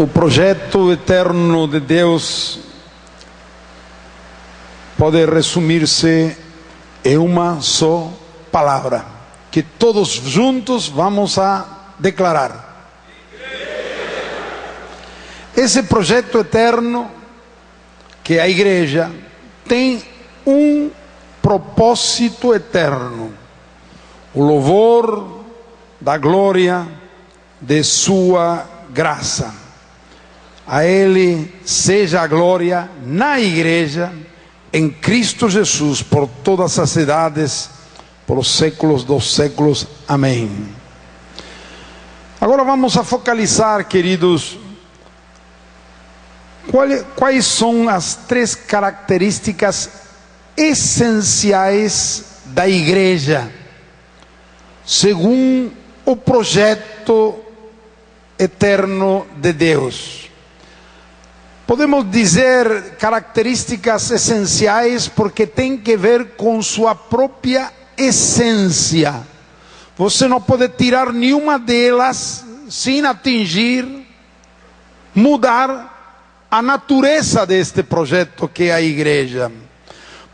O projeto eterno de Deus pode resumir-se em uma só palavra, que todos juntos vamos a declarar. Esse projeto eterno, que é a igreja, tem um propósito eterno: o louvor da glória de sua graça. A Ele seja a glória na igreja, em Cristo Jesus, por todas as idades, por os séculos dos séculos. Amém. Agora vamos a focalizar, queridos, quais são as três características essenciais da igreja, segundo o projeto eterno de Deus. Podemos dizer características essenciais porque tem que ver com sua própria essência. Você não pode tirar nenhuma delas sem atingir, mudar a natureza deste projeto que é a igreja.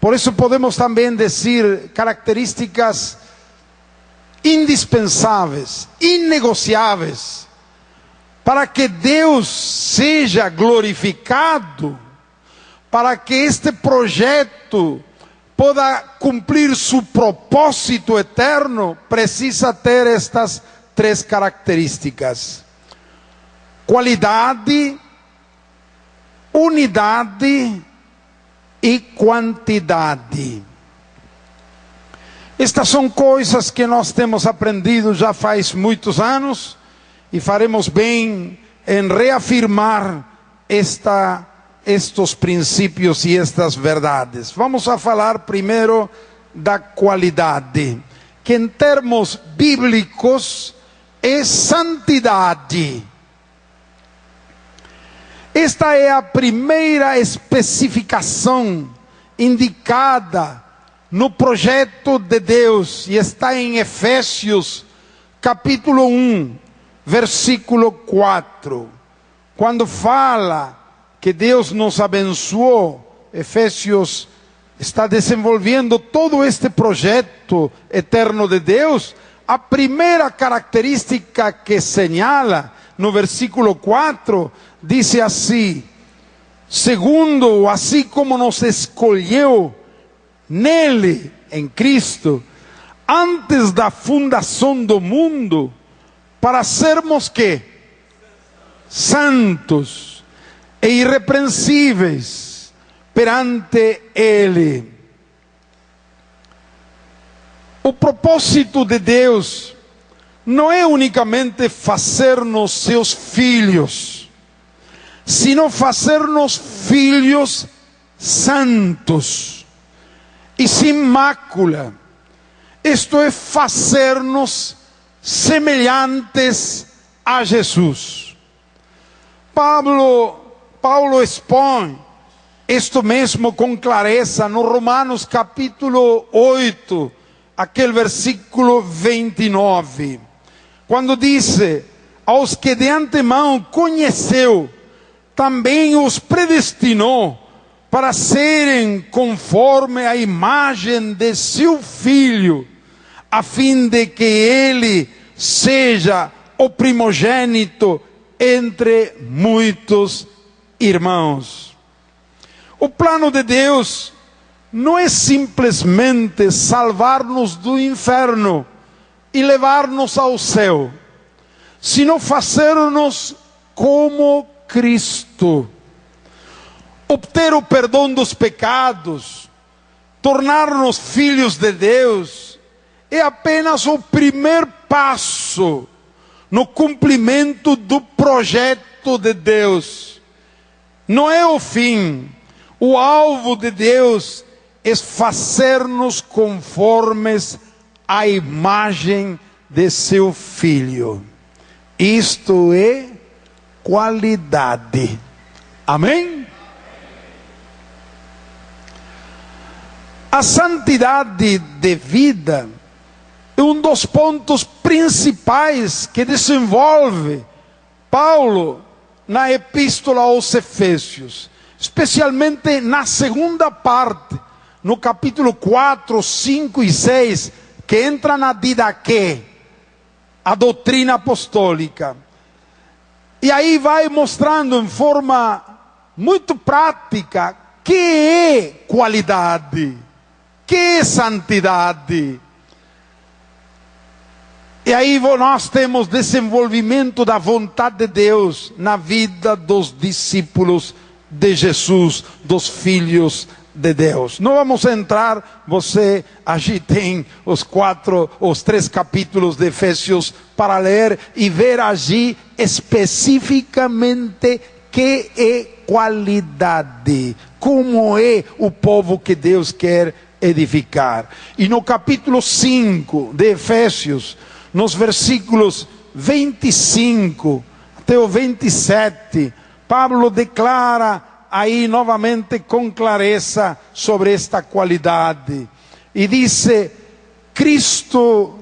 Por isso podemos também dizer características indispensáveis, inegociáveis, para que Deus seja glorificado, para que este projeto possa cumprir seu propósito eterno, precisa ter estas três características: qualidade, unidade e quantidade. Estas são coisas que nós temos aprendido já faz muitos anos, e faremos bem em reafirmar estes princípios e estas verdades. Vamos a falar primeiro da qualidade, que em termos bíblicos é santidade. Esta é a primeira especificação indicada no projeto de Deus, e está em Efésios capítulo 1, versículo 4, quando fala que Deus nos abençoou. Efésios está desenvolvendo todo este projeto eterno de Deus. A primeira característica que señala no versículo 4, diz assim: segundo, assim como nos escolheu nele, em Cristo, antes da fundação do mundo, para sermos que? Santos e irrepreensíveis perante Ele. O propósito de Deus não é unicamente fazer-nos seus filhos, sino fazer-nos filhos santos e sem mácula. Isto é, fazer-nos semelhantes a Jesus. Paulo expõe isto mesmo com clareza no Romanos capítulo 8, aquele versículo 29, quando diz: aos que de antemão conheceu, também os predestinou para serem conforme a imagem de seu Filho, a fim de que ele seja o primogênito entre muitos irmãos. O plano de Deus não é simplesmente salvar-nos do inferno e levar-nos ao céu, sino fazer-nos como Cristo, obter o perdão dos pecados, tornar-nos filhos de Deus. É apenas o primeiro passo no cumprimento do projeto de Deus. Não é o fim. O alvo de Deus é fazer-nos conformes à imagem de seu Filho. Isto é qualidade. Amém? A santidade de vida é um dos pontos principais que desenvolve Paulo na Epístola aos Efésios, especialmente na segunda parte, no capítulo 4, 5 e 6, que entra na didaquê, a doutrina apostólica. E aí vai mostrando em forma muito prática que é qualidade, que é santidade. E aí nós temos desenvolvimento da vontade de Deus na vida dos discípulos de Jesus, dos filhos de Deus. Não vamos entrar, você aqui tem os 3 capítulos de Efésios para ler e ver aqui especificamente que é qualidade, como é o povo que Deus quer edificar. E no capítulo 5 de Efésios, nos versículos 25 até o 27, Pablo declara aí novamente com clareza sobre esta qualidade. E diz: Cristo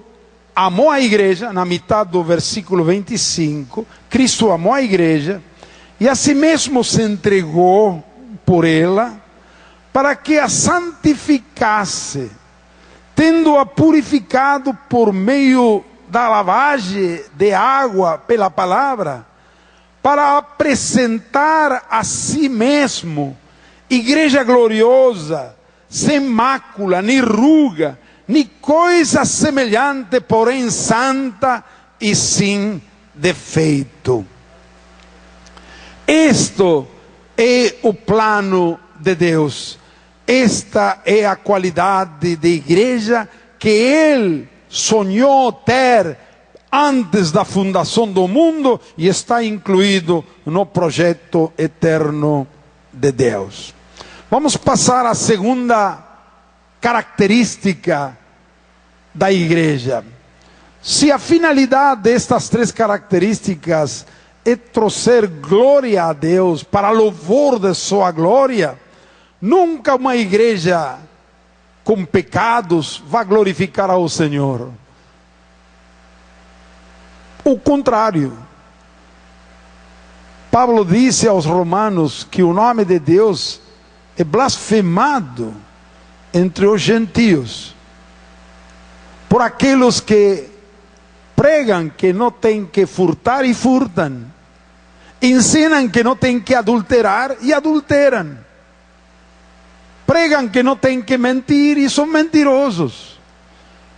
amou a igreja, na metade do versículo 25, Cristo amou a igreja e a si mesmo se entregou por ela, para que a santificasse, tendo-a purificado por meio da lavagem de água pela palavra, para apresentar a si mesmo igreja gloriosa, sem mácula, nem ruga, nem coisa semelhante, porém santa e sem defeito. Este é o plano de Deus. Esta é a qualidade de igreja que Ele sonhou ter antes da fundação do mundo e está incluído no projeto eterno de Deus. Vamos passar à segunda característica da igreja. Se a finalidade destas 3 características é trouxer glória a Deus, para louvor de sua glória, nunca uma igreja com pecados vai glorificar ao Senhor. O contrário. Paulo disse aos romanos que o nome de Deus é blasfemado entre os gentios, por aqueles que pregam que não tem que furtar e furtam, ensinam que não tem que adulterar e adulteram, pregam que não tem que mentir e são mentirosos.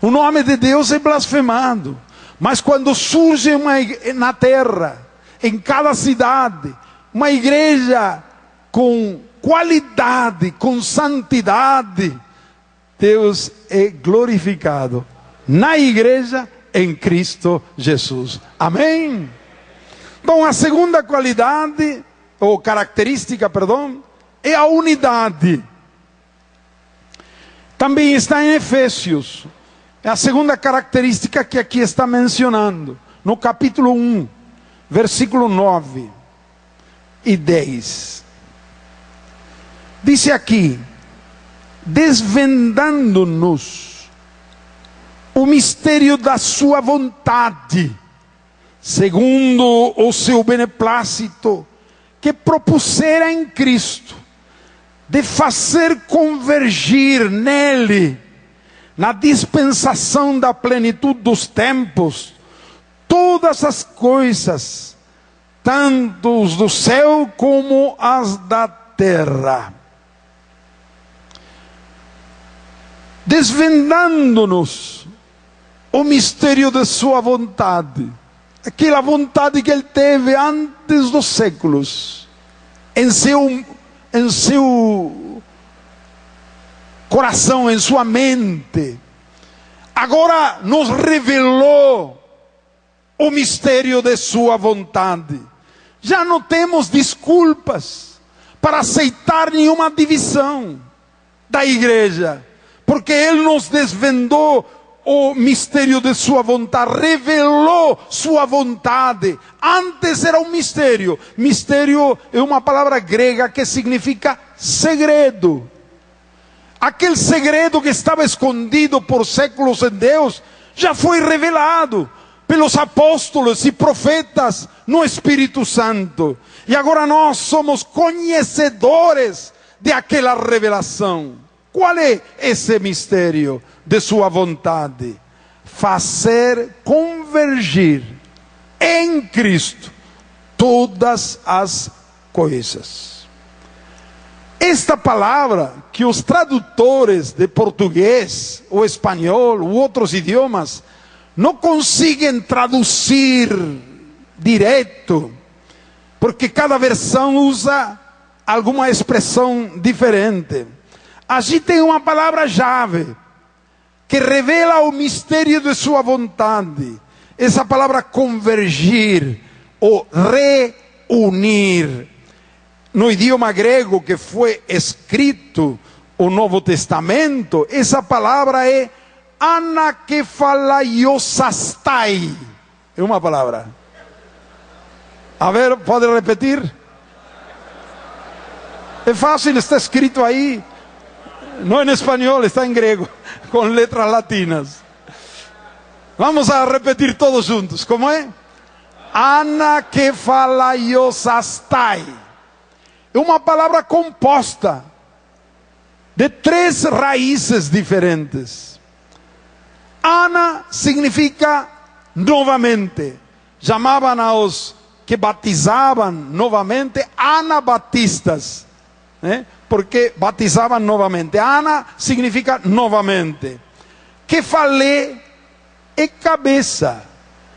O nome de Deus é blasfemado. Mas quando surge na terra, em cada cidade, uma igreja com qualidade, com santidade, Deus é glorificado na igreja em Cristo Jesus. Amém? Então a segunda qualidade, ou característica, perdão, é a unidade. Também está em Efésios. É a segunda característica que aqui está mencionando, no capítulo 1, versículo 9 e 10. Diz aqui: desvendando-nos o mistério da sua vontade, segundo o seu beneplácito, que propusera em Cristo, de fazer convergir nele, na dispensação da plenitude dos tempos, todas as coisas, tanto os do céu como as da terra. Desvendando-nos o mistério de sua vontade, aquela vontade que Ele teve antes dos séculos, em seu coração, em sua mente, agora nos revelou o mistério de sua vontade. Já não temos desculpas para aceitar nenhuma divisão da igreja, porque Ele nos desvendou o mistério de sua vontade, revelou sua vontade. Antes era um mistério. Mistério é uma palavra grega que significa segredo. Aquele segredo que estava escondido por séculos em Deus, já foi revelado. pelos apóstolos e profetas no Espírito Santo. E agora nós somos conhecedores de aquela revelação. Qual é esse mistério de sua vontade? Fazer convergir em Cristo todas as coisas. Esta palavra que os tradutores de português, ou espanhol, ou outros idiomas, não conseguem traduzir direto, porque cada versão usa alguma expressão diferente. Aqui tem uma palavra-chave que revela o mistério de sua vontade. Essa palavra convergir ou reunir. No idioma grego que foi escrito o Novo Testamento, essa palavra é anakephalaiosastai. É uma palavra. A ver, pode repetir? É fácil, está escrito aí. Não em espanhol, está em grego, com letras latinas. Vamos a repetir todos juntos. Como é? Anakephalaiosastai. É uma palavra composta de 3 raízes diferentes. Ana significa novamente. Chamavam aos que batizavam novamente anabatistas, né? Porque batizavam novamente. Ana significa novamente. Kephalé é cabeça.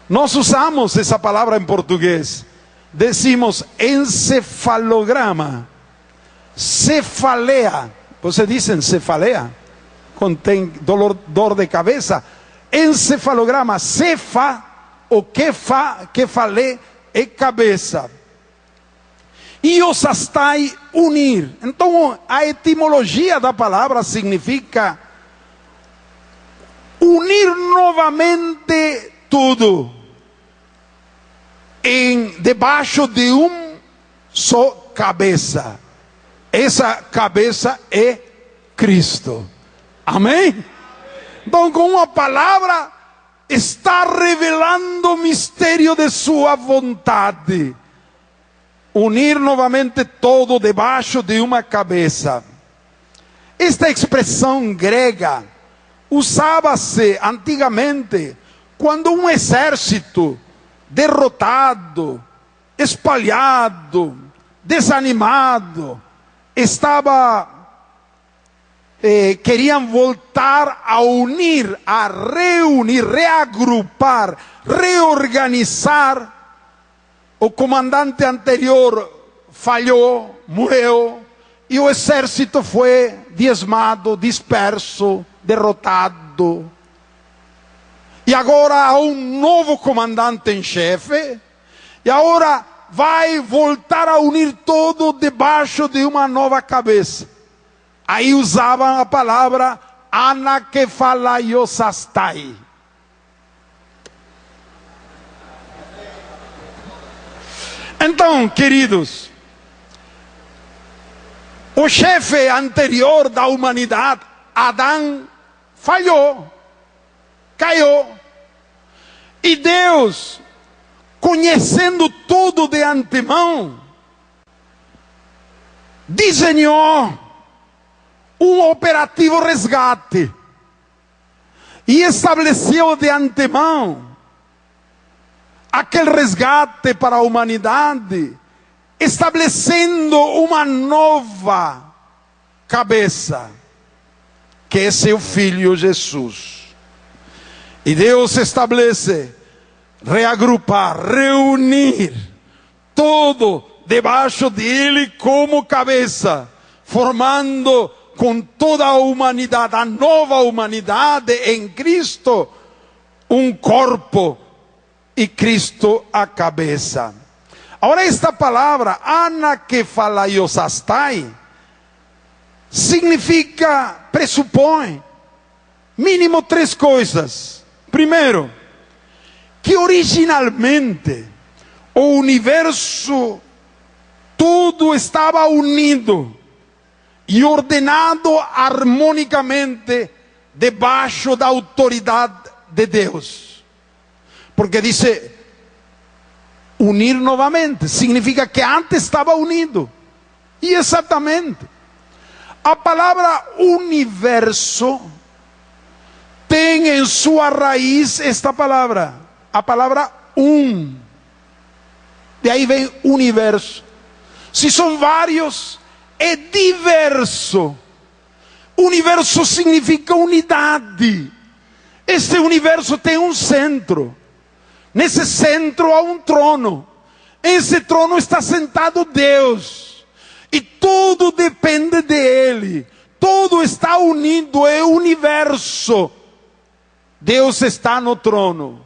Nós usamos essa palavra em português. Decimos encefalograma, cefaleia. Você diz cefaleia? Quando tem dor de cabeça. Encefalograma, cefa, o kephalé é cabeça. Iosastai, unir. Então a etimologia da palavra significa unir novamente tudo debaixo de só cabeça. Essa cabeça é Cristo. Amém? Então, com uma palavra, está revelando o mistério de sua vontade. Unir novamente todo debaixo de uma cabeça. Esta expressão grega usava-se antigamente quando um exército derrotado, espalhado, desanimado, queriam voltar a unir, a reunir, reagrupar, reorganizar. O comandante anterior falhou, morreu, e o exército foi diezmado, disperso, derrotado. E agora há um novo comandante em chefe, e agora vai voltar a unir todo debaixo de uma nova cabeça. Aí usavam a palavra anakephalaiosastai. Então, queridos, o chefe anterior da humanidade, Adão, falhou, caiu. E Deus, conhecendo tudo de antemão, desenhou um operativo resgate e estabeleceu de antemão aquele resgate para a humanidade, estabelecendo uma nova cabeça, que é seu Filho Jesus. E Deus estabelece reagrupar, reunir todo debaixo dele como cabeça, formando com toda a humanidade, a nova humanidade em Cristo, um corpo, e Cristo a cabeça. Agora, esta palavra anakephalaiosastai significa, pressupõe mínimo 3 coisas. Primeiro, que originalmente o universo tudo estava unido e ordenado harmonicamente debaixo da autoridade de Deus. porque dice unir novamente, significa que antes estava unido. E exatamente, a palavra universo tem em sua raiz esta palavra, a palavra de aí vem universo. Se são vários, é diverso. Universo significa unidade. Este universo tem um centro. Nesse centro há um trono. Esse trono está sentado Deus. E tudo depende dele. Tudo está unido, é o universo. Deus está no trono.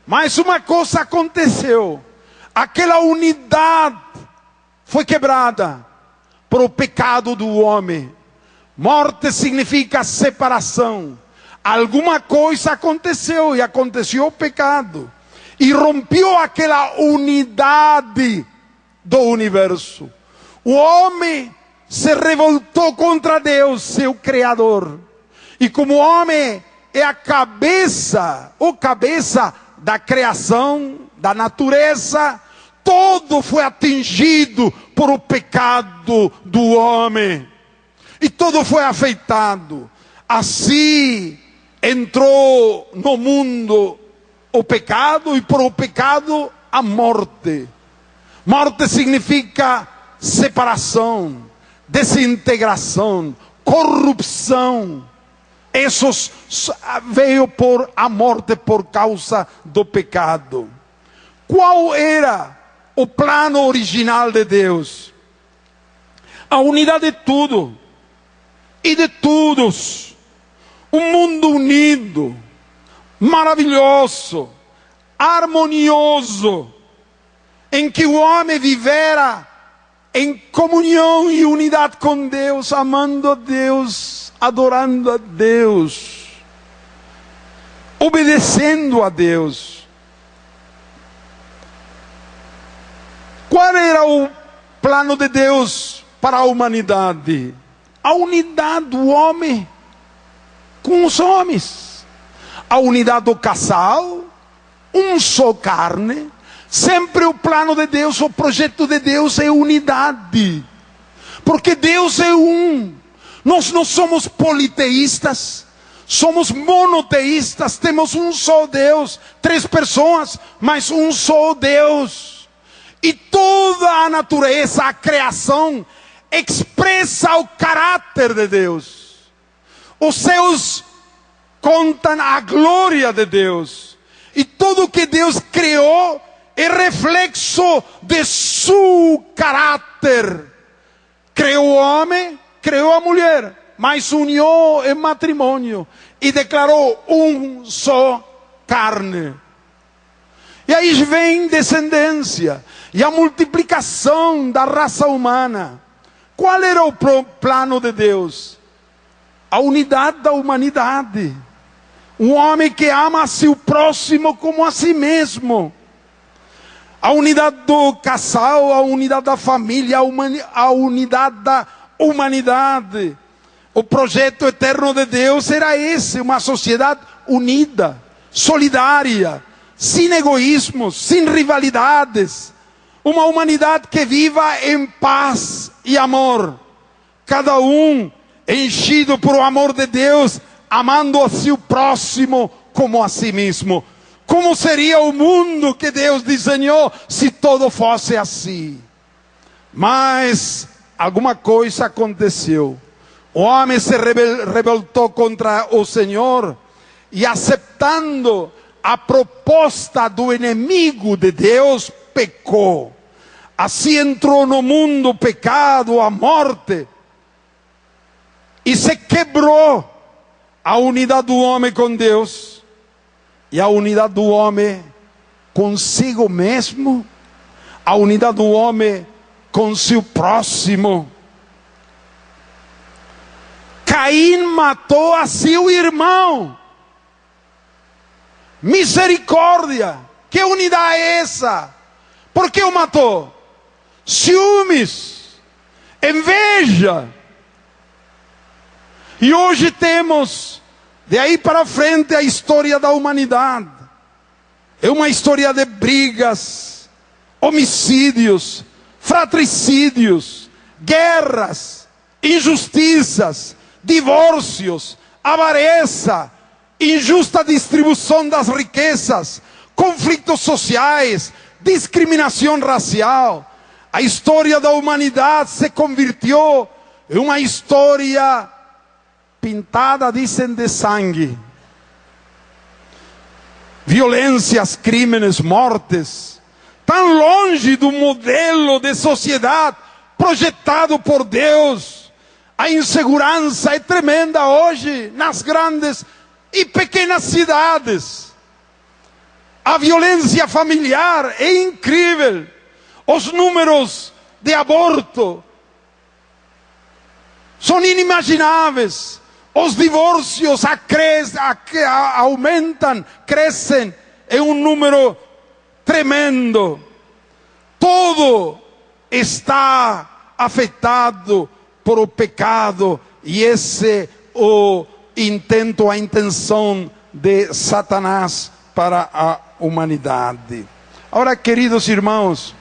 Mas uma coisa aconteceu. Aquela unidade foi quebrada por o pecado do homem. Morte significa separação. Alguma coisa aconteceu, e aconteceu o pecado. E rompeu aquela unidade do universo. O homem se revoltou contra Deus, seu Criador. E como o homem é a cabeça, ou cabeça da criação, da natureza, todo foi atingido por o pecado do homem. E todo foi afetado. Assim entrou no mundo o pecado, e por o pecado a morte. Morte significa separação, desintegração, corrupção. Isso veio por a morte por causa do pecado. Qual era o plano original de Deus? A unidade de tudo e de todos. Um mundo unido, maravilhoso, harmonioso, em que o homem vivera em comunhão e unidade com Deus, amando a Deus, adorando a Deus, obedecendo a Deus. Qual era o plano de Deus para a humanidade? A unidade do homem com os homens, a unidade do casal, um só carne. Sempre o plano de Deus, o projeto de Deus é unidade, porque Deus é um. Nós não somos politeístas, somos monoteístas. Temos um só Deus, 3 pessoas, mas um só Deus. E toda a natureza, a criação, expressa o caráter de Deus. Os céus contam a glória de Deus. E tudo que Deus criou é reflexo de seu caráter. Criou o homem, criou a mulher, mas uniu em matrimônio e declarou um só carne. E aí vem descendência e a multiplicação da raça humana. Qual era o plano de Deus? A unidade da humanidade. Um homem que ama a seu próximo como a si mesmo. A unidade do casal, a unidade da família, a unidade da humanidade. O projeto eterno de Deus era esse, uma sociedade unida, solidária, sem egoísmos, sem rivalidades. Uma humanidade que viva em paz e amor. Cada um enchido por o amor de Deus, amando a seu próximo como a si mesmo. Como seria o mundo que Deus desenhou se todo fosse assim? Mas alguma coisa aconteceu. O homem se revoltou contra o Senhor e, aceitando a proposta do inimigo de Deus, pecou. Assim entrou no mundo o pecado, a morte, e se quebrou a unidade do homem com Deus e a unidade do homem consigo mesmo, a unidade do homem com seu próximo. Caim matou a seu irmão. Misericórdia! Que unidade é essa? Por que o matou? Ciúmes, inveja. E hoje temos, de aí para frente, a história da humanidade. é uma história de brigas, homicídios, fratricídios, guerras, injustiças, divórcios, avareza, injusta distribuição das riquezas, conflitos sociais, discriminação racial. A história da humanidade se convirtió em uma história pintada, dizem, de sangue. Violências, crimes, mortes, tão longe do modelo de sociedade projetado por Deus. A insegurança é tremenda hoje nas grandes e pequenas cidades. A violência familiar é incrível. Os números de aborto são inimagináveis. Os divórcios aumentam, crescem. É um número tremendo. Todo está afetado por o pecado. E esse é o intento, a intenção de Satanás para a humanidade. Agora, queridos irmãos,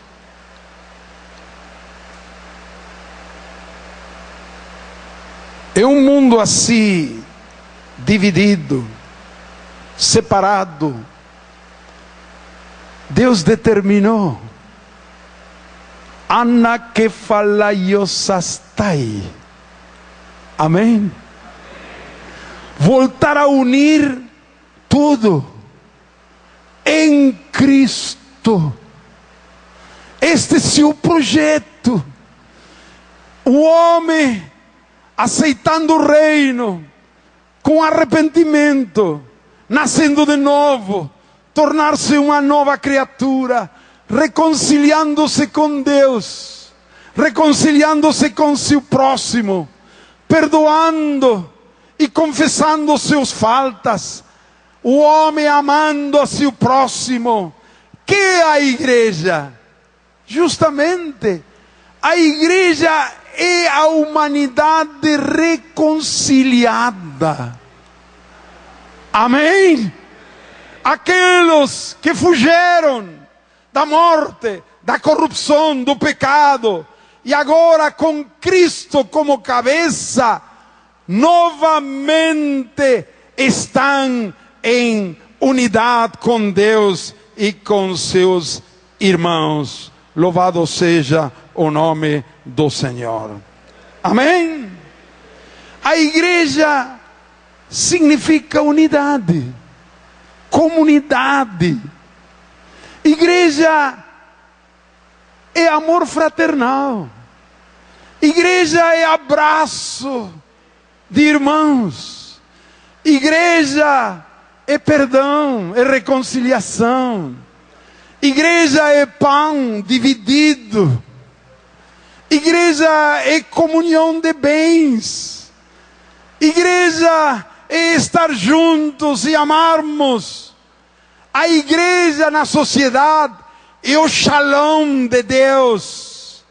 é um mundo assim, dividido, separado. Deus determinou. Anakephalaiosastai. Amém? Voltar a unir tudo em Cristo. Este é seu projeto. O homem aceitando o reino, com arrependimento, nascendo de novo, tornar-se uma nova criatura, reconciliando-se com Deus, reconciliando-se com seu próximo, perdoando e confessando suas faltas, o homem amando a seu próximo. Que é a igreja? Justamente, a igreja é a humanidade reconciliada. Amém? Aqueles que fugiram da morte, da corrupção, do pecado, e agora com Cristo como cabeça, novamente estão em unidade com Deus e com seus irmãos. Louvado seja o nome do Senhor. Amém? A igreja significa unidade, comunidade. Igreja é amor fraternal. Igreja é abraço de irmãos. Igreja é perdão, é reconciliação. Igreja é pão dividido. Igreja é comunhão de bens. Igreja é estar juntos e amarmos. A igreja na sociedade é o shalom de Deus,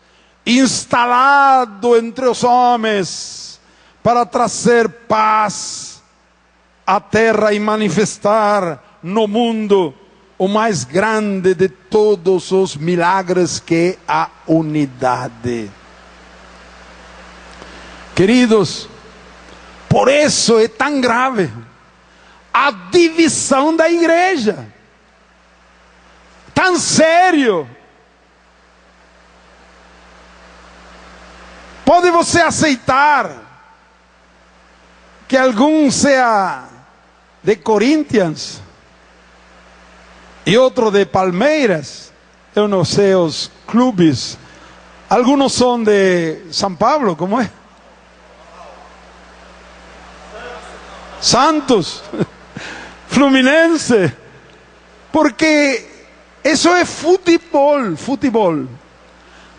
instalado entre os homens, para trazer paz à terra e manifestar no mundo o mais grande de todos os milagres, que é a unidade. Queridos, por isso é tão grave a divisão da igreja. Tão sério. Pode você aceitar que algum seja de Corinthians e outro de Palmeiras? Eu não sei os clubes. Alguns são de São Paulo, como é? Santos, Fluminense, porque isso é futebol, futebol.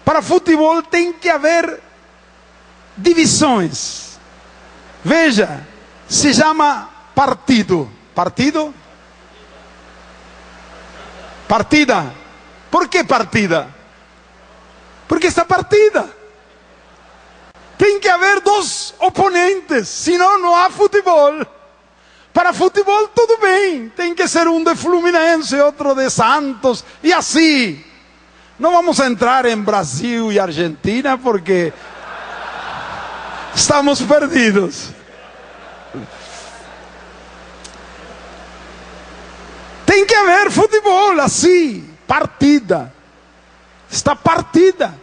Para futebol tem que haver divisões. Veja, se chama partido. Partido? Partida. Por que partida? Porque está partida. Tem que haver dois oponentes, senão não há futebol. Para futebol tudo bem, tem que ser um de Fluminense, outro de Santos, e assim. Não vamos entrar em Brasil e Argentina porque estamos perdidos. Tem que haver futebol assim, partida. Está partida.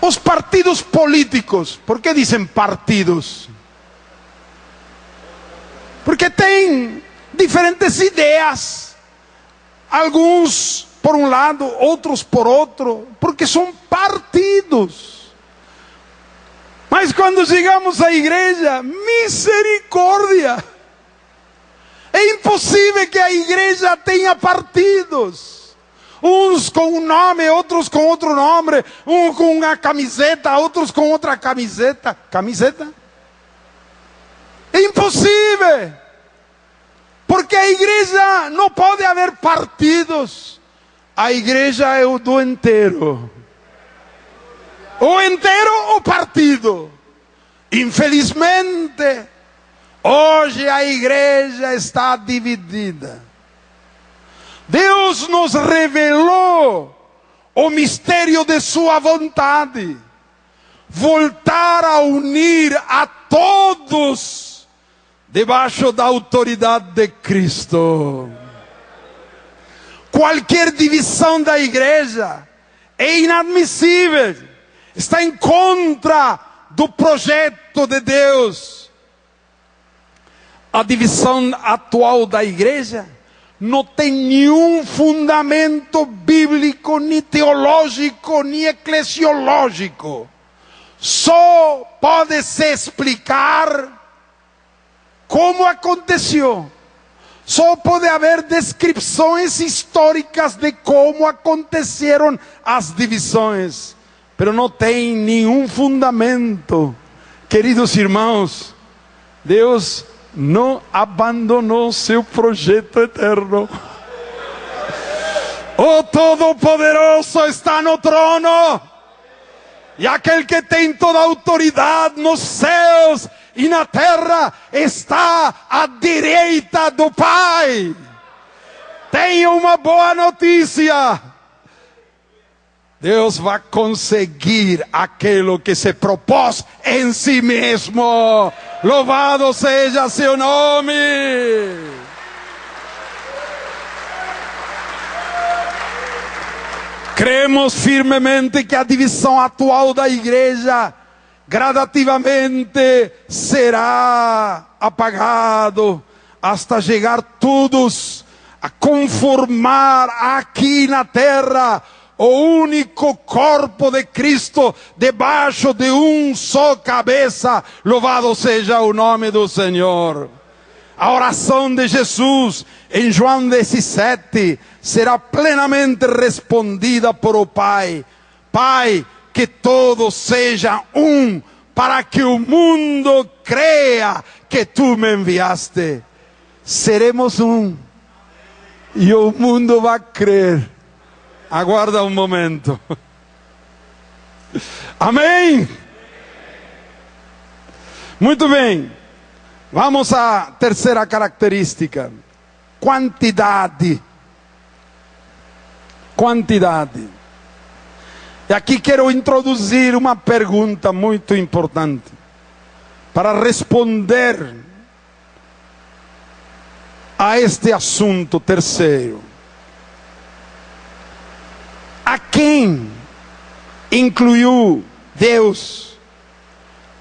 Os partidos políticos, por que dizem partidos? Porque tem diferentes ideias, alguns por um lado, outros por outro, porque são partidos. Mas quando chegamos à igreja, misericórdia, é impossível que a igreja tenha partidos. Uns com um nome, outros com outro nome, um com uma camiseta, outros com outra camiseta. Camiseta? É impossível, porque a igreja não pode haver partidos. A igreja é o do inteiro. O inteiro ou partido. Infelizmente, hoje a igreja está dividida. Deus nos revelou o mistério de sua vontade. Voltar a unir a todos debaixo da autoridade de Cristo. Qualquer divisão da igreja é inadmissível. Está em contra do projeto de Deus. A divisão atual da igreja não tem nenhum fundamento bíblico, nem teológico, nem eclesiológico. Só pode se explicar como aconteceu. Só pode haver descrições históricas de como aconteceram as divisões, mas não tem nenhum fundamento. Queridos irmãos, Deus não abandonou seu projeto eterno. O Todo-Poderoso está no trono, e aquele que tem toda a autoridade nos céus e na terra está à direita do Pai. Tenho uma boa notícia: Deus vai conseguir aquilo que se propôs em si mesmo. Louvado seja seu nome. Cremos firmemente que a divisão atual da igreja gradativamente será apagado, hasta chegar todos a conformar aqui na terra o único corpo de Cristo, debaixo de um só cabeça. Louvado seja o nome do Senhor. A oração de Jesus em João 17 será plenamente respondida por o Pai. Pai, que todos sejam um, para que o mundo creia que tu me enviaste. Seremos um, e o mundo vai crer. Aguarda um momento. Amém? Muito bem. Vamos à terceira característica. Quantidade. Quantidade. E aqui quero introduzir uma pergunta muito importante para responder a este assunto terceiro. A quem incluiu Deus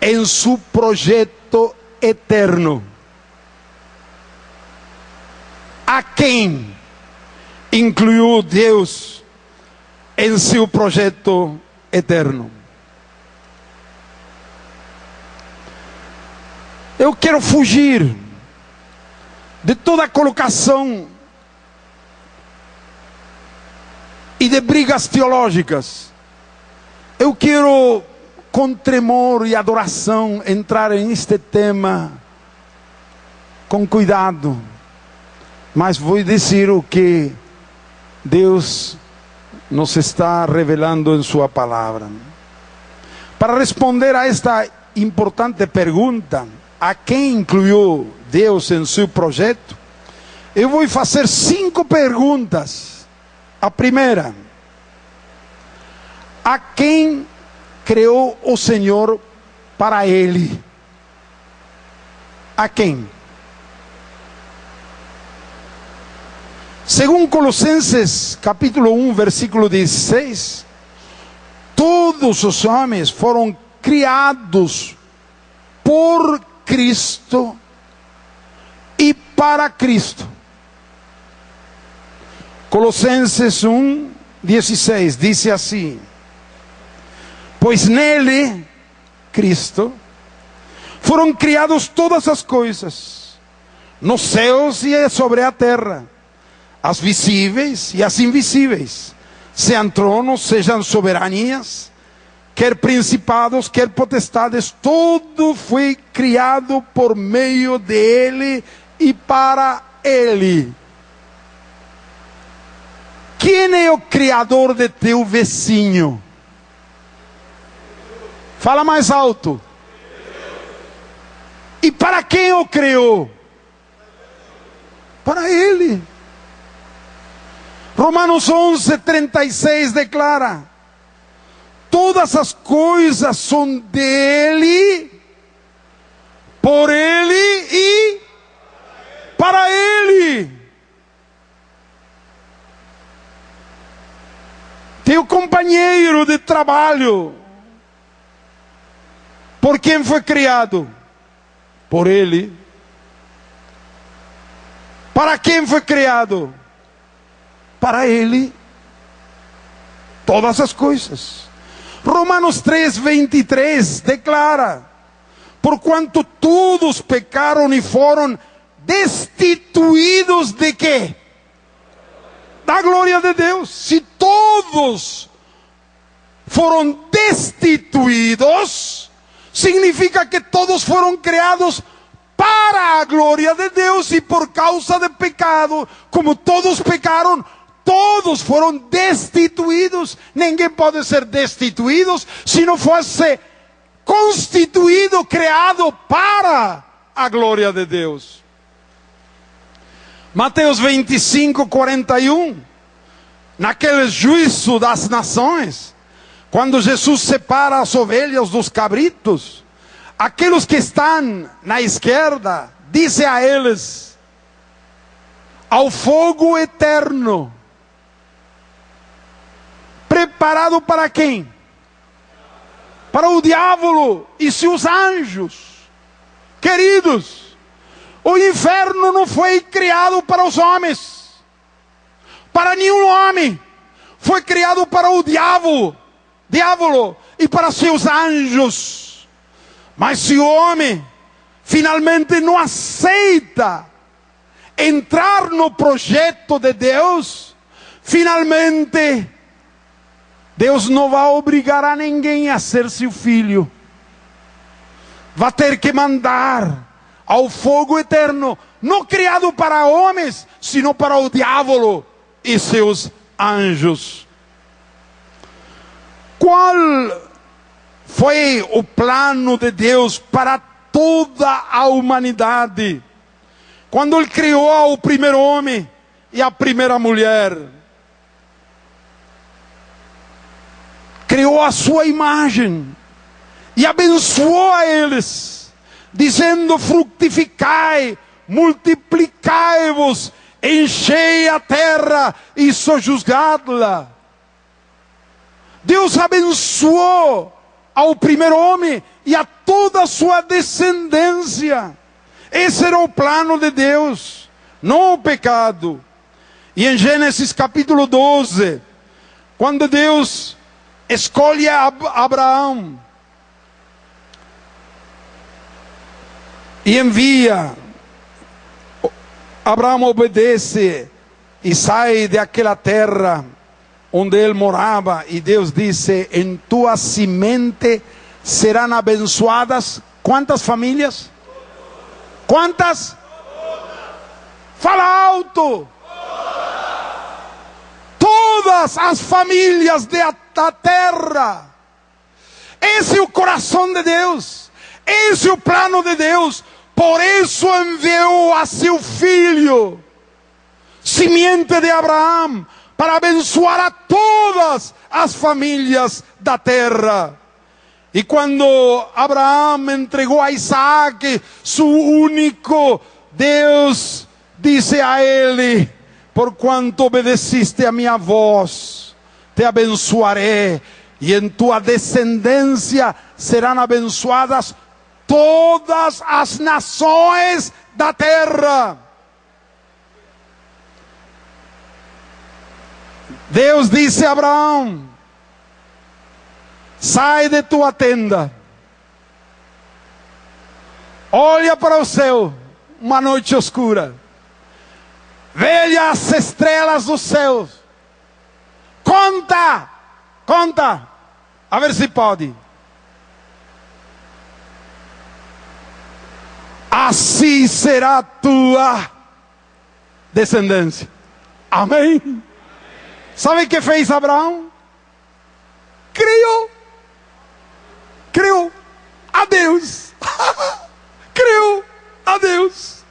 em seu projeto eterno? A quem incluiu Deus em seu projeto eterno? Eu quero fugir de toda colocação e de brigas teológicas. Eu quero, com tremor e adoração, entrar neste tema com cuidado, mas vou dizer o que Deus nos está revelando em sua palavra. Para responder a esta importante pergunta, a quem incluiu Deus em seu projeto, eu vou fazer 5 perguntas. A primeira: a quem criou o Senhor para Ele? A quem? Segundo Colossenses capítulo 1, versículo 16, todos os homens foram criados por Cristo e para Cristo. Colossenses 1, 16 diz assim: pois nele, Cristo, foram criadas todas as coisas, nos céus e sobre a terra, as visíveis e as invisíveis, sejam tronos, sejam soberanias, quer principados, quer potestades, tudo foi criado por meio dele e para ele. Quem é o criador de teu vizinho? Fala mais alto. E para quem o criou? Para ele. Romanos 11, 36 declara: todas as coisas são dele, por ele e para ele. Teu companheiro de trabalho, por quem foi criado? Por ele. Para quem foi criado? Para ele. Todas as coisas. Romanos 3, 23 declara: porquanto todos pecaram e foram destituídos de quê? Da glória de Deus. Se todos foram destituídos, significa que todos foram criados para a glória de Deus, e por causa do pecado, como todos pecaram, todos foram destituídos. Ninguém pode ser destituído se não fosse constituído, criado para a glória de Deus. Mateus 25, 41, naquele juízo das nações, quando Jesus separa as ovelhas dos cabritos, aqueles que estão na esquerda, diz a eles: ao fogo eterno, preparado para quem? Para o diabo e seus anjos. Queridos, o inferno não foi criado para os homens, para nenhum homem. Foi criado para o diabo e para seus anjos. Mas se o homem finalmente não aceita entrar no projeto de Deus, finalmente Deus não vai obrigar a ninguém a ser seu filho. Vai ter que mandar ao fogo eterno, não criado para homens, sino para o diabo e seus anjos. Qual foi o plano de Deus para toda a humanidade? Quando Ele criou o primeiro homem e a primeira mulher, criou a sua imagem e abençoou a eles, dizendo: frutificai, multiplicai-vos, enchei a terra e sojuzgai-la. Deus abençoou ao primeiro homem e a toda a sua descendência. Esse era o plano de Deus, não o pecado. E em Gênesis capítulo 12, quando Deus escolhe Abraão e envia, Abraão obedece e sai daquela terra onde ele morava, e Deus disse: em tua semente serão abençoadas quantas famílias? Quantas? Fala alto! Todas as famílias da terra. Esse é o coração de Deus. Esse é o plano de Deus. Por isso enviou a seu filho, simiente de Abraão, para abençoar a todas as famílias da terra. E quando Abraão entregou a Isaac, su único, Deus disse a ele: por quanto obedeciste a minha voz, te abençoarei, e em tua descendência serão abençoadas todas as nações da terra. Deus disse a Abraão: sai de tua tenda, olha para o céu, uma noite escura, veja as estrelas dos céus, conta, a ver se pode. Assim será a tua descendência. Amém? Sabe o que fez Abraão? Criou a Deus. Criou a Deus.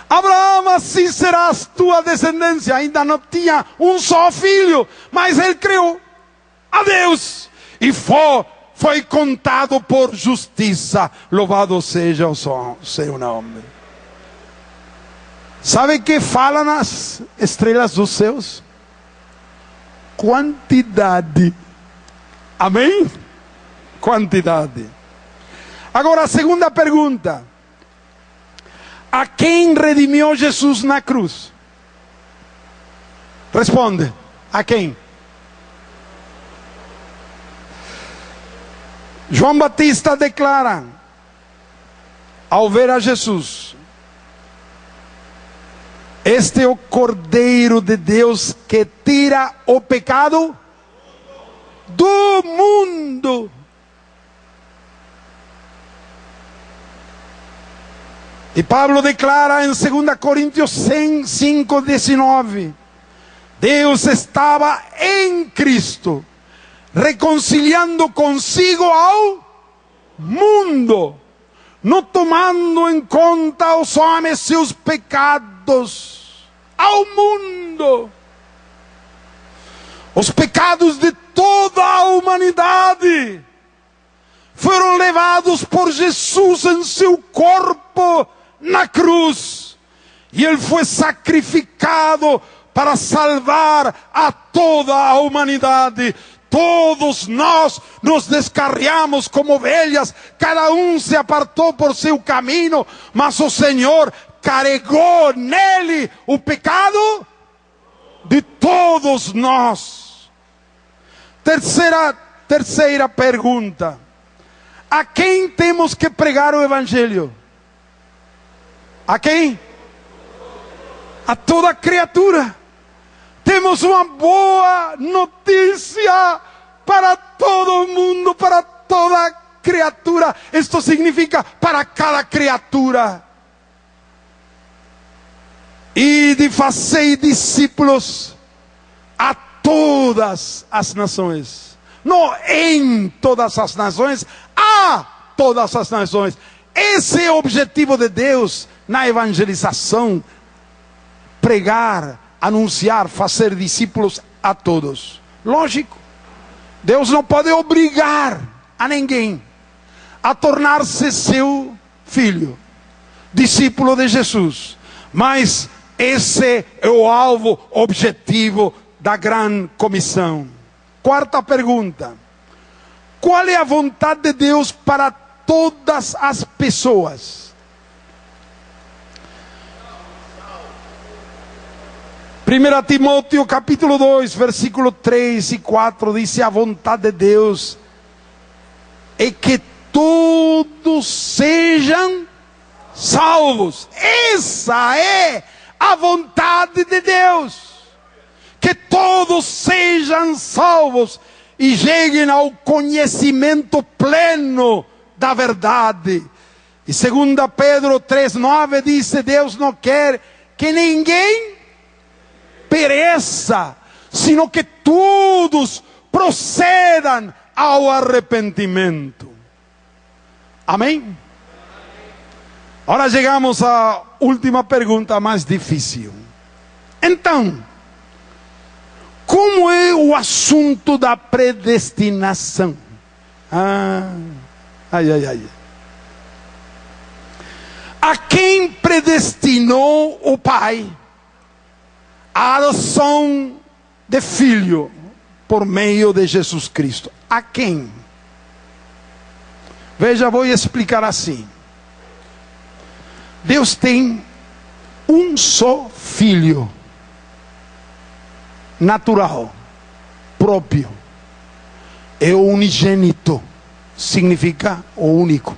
Abraão, assim será a tua descendência. Ainda não tinha um só filho, mas ele criou a Deus. E foi contado por justiça. Louvado seja o seu nome. Sabe o que falam as estrelas dos céus? Quantidade. Amém? Quantidade. Agora a segunda pergunta: a quem redimiu Jesus na cruz? Responde: a quem? João Batista declara, ao ver a Jesus: este é o Cordeiro de Deus que tira o pecado do mundo. E Pablo declara em 2 Coríntios 5:19: Deus estava em Cristo, reconciliando consigo ao mundo, não tomando em conta os homens seus pecados, ao mundo, os pecados de toda a humanidade foram levados por Jesus em seu corpo na cruz, e ele foi sacrificado para salvar a toda a humanidade. Todos nós nos descarriamos como ovelhas, cada um se apartou por seu caminho, mas o Senhor carregou nele o pecado de todos nós. Terceira pergunta: a quem temos que pregar o Evangelho? A quem? A toda criatura. Temos uma boa notícia para todo mundo, para toda criatura. Isto significa para cada criatura. E de fazer discípulos a todas as nações. Não em todas as nações, a todas as nações. Esse é o objetivo de Deus na evangelização: pregar, anunciar, fazer discípulos a todos. Lógico, Deus não pode obrigar a ninguém a tornar-se seu filho, discípulo de Jesus, mas esse é o alvo, objetivo da grande comissão. Quarta pergunta: qual é a vontade de Deus para todas as pessoas? 1 Timóteo capítulo 2, versículo 3 e 4 diz: a vontade de Deus é que todos sejam salvos. Essa é a vontade de Deus, que todos sejam salvos e cheguem ao conhecimento pleno da verdade. E 2 Pedro 3:9 diz: Deus não quer que ninguém pereça, sino que todos procedam ao arrependimento. Amém? Agora chegamos à última pergunta mais difícil. Então, como é o assunto da predestinação? Ai. A quem predestinou o Pai a adoção de filho por meio de Jesus Cristo? A quem? Veja, vou explicar assim. Deus tem um só filho natural, próprio. É o unigênito, significa o único.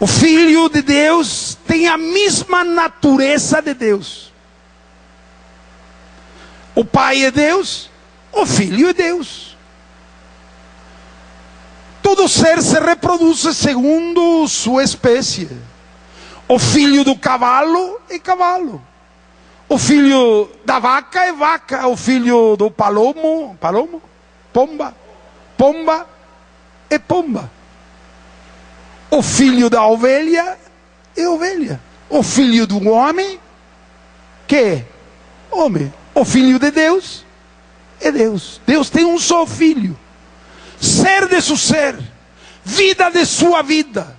O Filho de Deus tem a mesma natureza de Deus. O Pai é Deus, o Filho é Deus. Todo ser se reproduz segundo sua espécie. O filho do cavalo é cavalo. O filho da vaca é vaca. O filho do palomo, pomba é pomba. O filho da ovelha é ovelha. O filho do homem, que é homem. O filho de Deus é Deus. Deus tem um só filho. Ser de seu ser, vida de sua vida,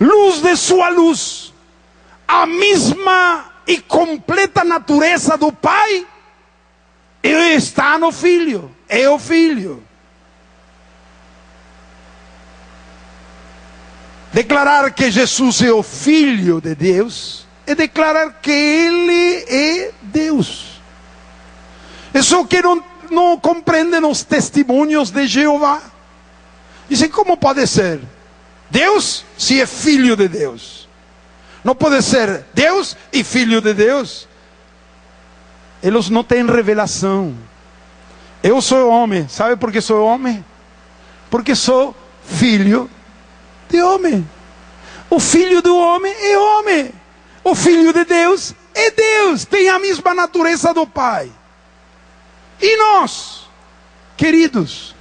luz de sua luz, a mesma e completa natureza do Pai está no Filho, é o Filho. Declarar que Jesus é o Filho de Deus é declarar que Ele é Deus. Isso que não compreendem os testemunhos de Jeová. Dizem, como pode ser Deus se é filho de Deus? Não pode ser Deus e filho de Deus. Eles não têm revelação. Eu sou homem. Sabe por que sou homem? Porque sou filho de homem. O filho do homem é homem. O filho de Deus é Deus. Tem a mesma natureza do Pai. E nós, queridos,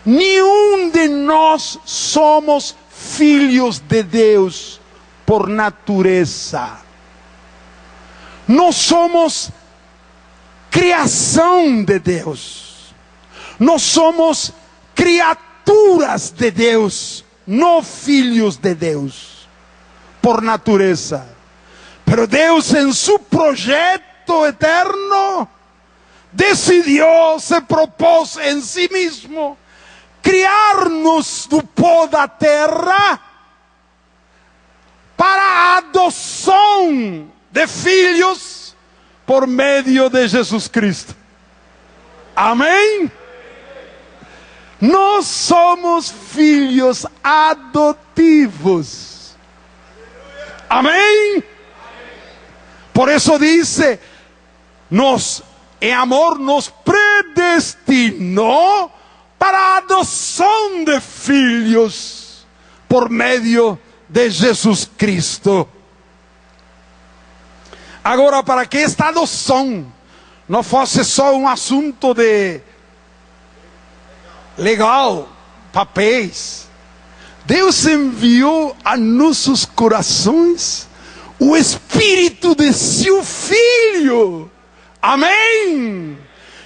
nenhum de nós somos filhos de Deus por natureza. Nós somos criação de Deus. Nós somos criaturas de Deus, não filhos de Deus por natureza. Pero Deus, em seu projeto eterno, decidiu, se propôs em si mesmo criar-nos do pó da terra para a adoção de filhos por meio de Jesus Cristo. Amém? Nós somos filhos adotivos. Amém? Por isso dice, em amor nos predestinou para a adoção de filhos por meio de Jesus Cristo. Agora, para que esta adoção não fosse só um assunto de legal, papéis, Deus enviou a nossos corações o Espírito de seu Filho. Amém?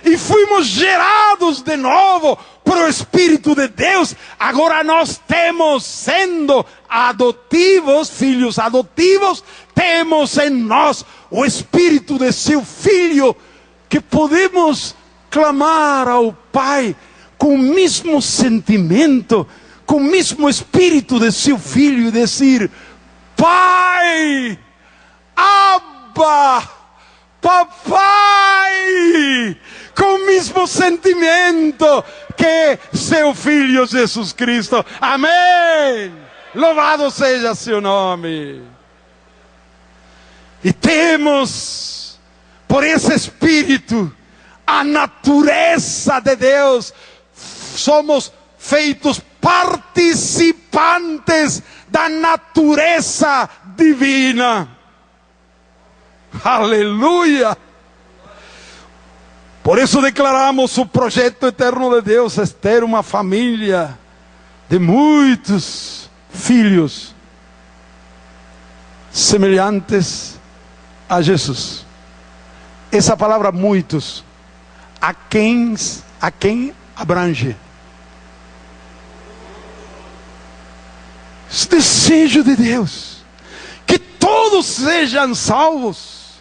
E fomos gerados de novo pelo Espírito de Deus. Agora nós temos, sendo adotivos, filhos adotivos, temos em nós o Espírito de seu Filho, que podemos clamar ao Pai com o mesmo sentimento, com o mesmo Espírito de seu Filho e dizer: Pai, Abba, Papai, com o mesmo sentimento que seu Filho Jesus Cristo. Amém. Louvado seja seu nome. E temos, por esse Espírito, a natureza de Deus. Somos feitos participantes da natureza divina. Aleluia! Por isso declaramos o projeto eterno de Deus, é ter uma família de muitos filhos semelhantes a Jesus. Essa palavra muitos, a quem abrange? Esse desejo de Deus, que todos sejam salvos,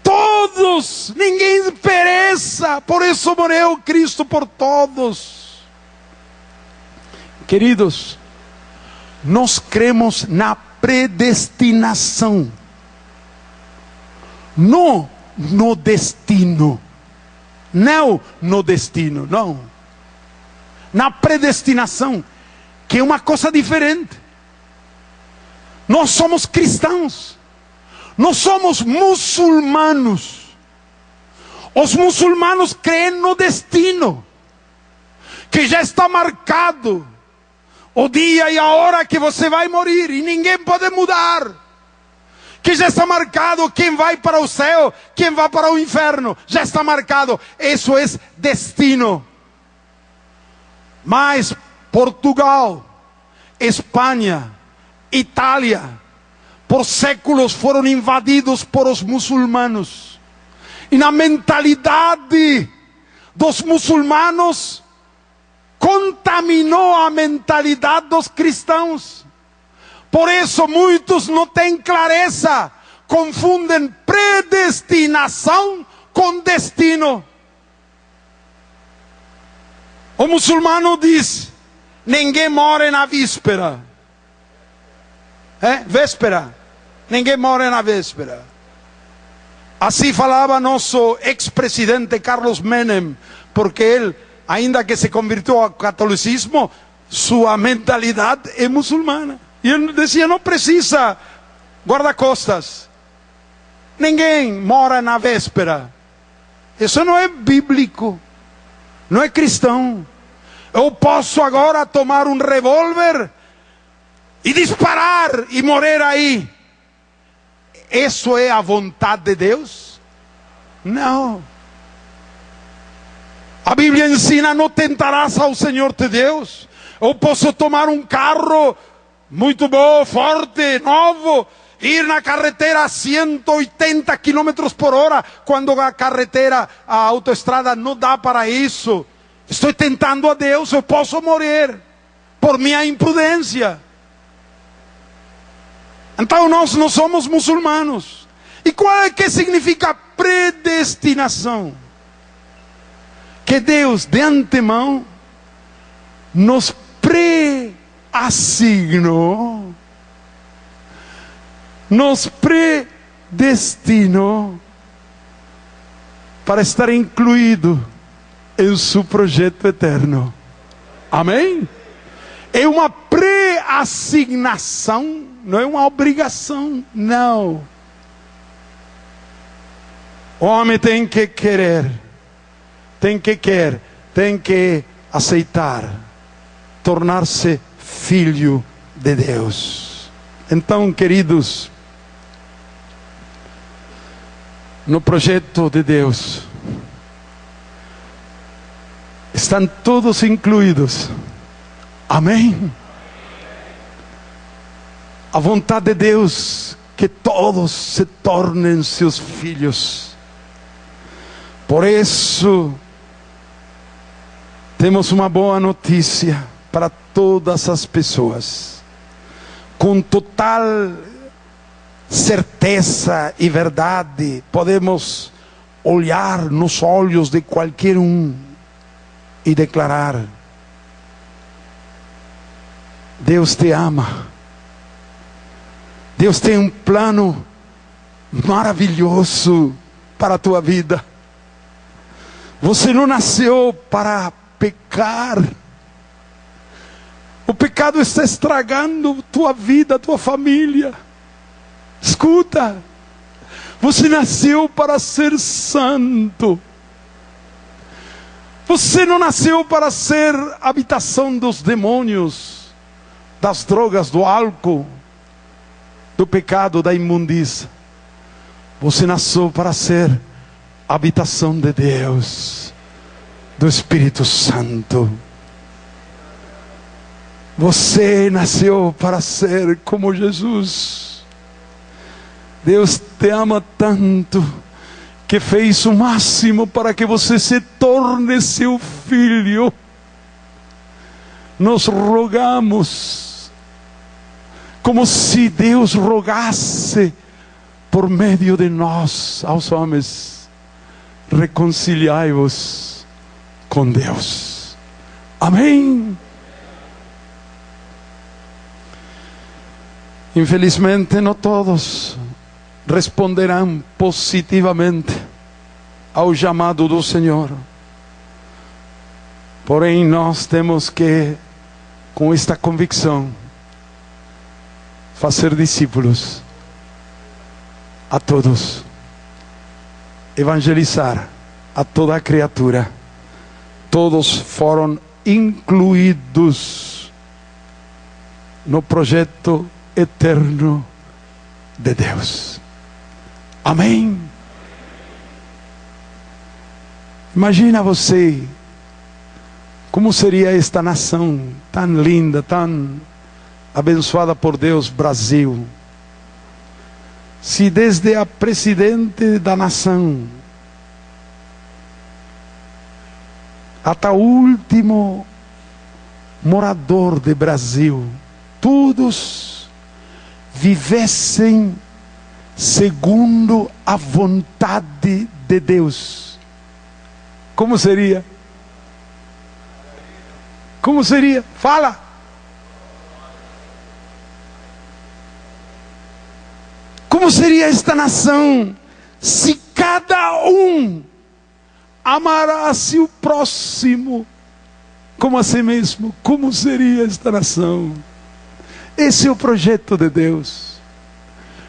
todos, ninguém pereça. Por isso morreu Cristo por todos. Queridos, nós cremos na predestinação, não no destino. Não no destino, não. Na predestinação, que é uma coisa diferente. Nós somos cristãos, nós somos muçulmanos. Os muçulmanos creem no destino, que já está marcado o dia e a hora que você vai morrer, e ninguém pode mudar. Que já está marcado quem vai para o céu, quem vai para o inferno, já está marcado. Isso é destino. Mas Portugal, Espanha, Itália, por séculos foram invadidos por os muçulmanos. E na mentalidade dos muçulmanos, contaminou a mentalidade dos cristãos. Por isso muitos não têm clareza, confundem predestinação com destino. O muçulmano diz: ninguém morre na véspera. Véspera. Ninguém morre na véspera. Assim falava nosso ex-presidente Carlos Menem, porque ele, ainda que se convirtiu ao catolicismo, sua mentalidade é muçulmana. E ele dizia: não precisa guarda-costas, ninguém mora na véspera. Isso não é bíblico, não é cristão. Eu posso agora tomar um revólver e disparar e morrer aí. Isso é a vontade de Deus? Não. A Bíblia ensina: não tentarás ao Senhor teu Deus. Eu posso tomar um carro muito bom, forte, novo, ir na carretera a 180 km por hora, quando a carretera, a autoestrada não dá para isso. Estou tentando a Deus, eu posso morrer por minha imprudência. Então nós não somos muçulmanos. E qual é que significa predestinação? Que Deus de antemão nos assignou, nos predestinou para estar incluído em seu projeto eterno. Amém? É uma pré-assignação, não é uma obrigação, não. O homem tem que querer, tem que aceitar, tornar-se filho de Deus. Então, queridos, no projeto de Deus estão todos incluídos. Amém? A vontade de Deus, que todos se tornem seus filhos. Por isso, temos uma boa notícia para todas as pessoas. Com total certeza e verdade, podemos olhar nos olhos de qualquer um e declarar: Deus te ama. Deus tem um plano maravilhoso para a tua vida. Você não nasceu para pecar. O pecado está estragando tua vida, tua família. Escuta, você nasceu para ser santo. Você não nasceu para ser habitação dos demônios, das drogas, do álcool, do pecado, da imundícia. Você nasceu para ser habitação de Deus, do Espírito Santo. Você nasceu para ser como Jesus. Deus te ama tanto que fez o máximo para que você se torne seu filho. Nós rogamos, como se Deus rogasse por meio de nós aos homens: reconciliai-vos com Deus. Amém. Infelizmente não todos responderão positivamente ao chamado do Senhor. Porém, nós temos que, com esta convicção, fazer discípulos a todos, evangelizar a toda a criatura. Todos foram incluídos no projeto eterno de Deus. Amém. Imagina você, como seria esta nação tão linda, tão abençoada por Deus, Brasil, se desde a presidente da nação até o último morador de Brasil, todos vivessem segundo a vontade de Deus. Como seria? Como seria? Fala. Como seria esta nação se cada um amarasse o próximo como a si mesmo? Como seria esta nação? Esse é o projeto de Deus.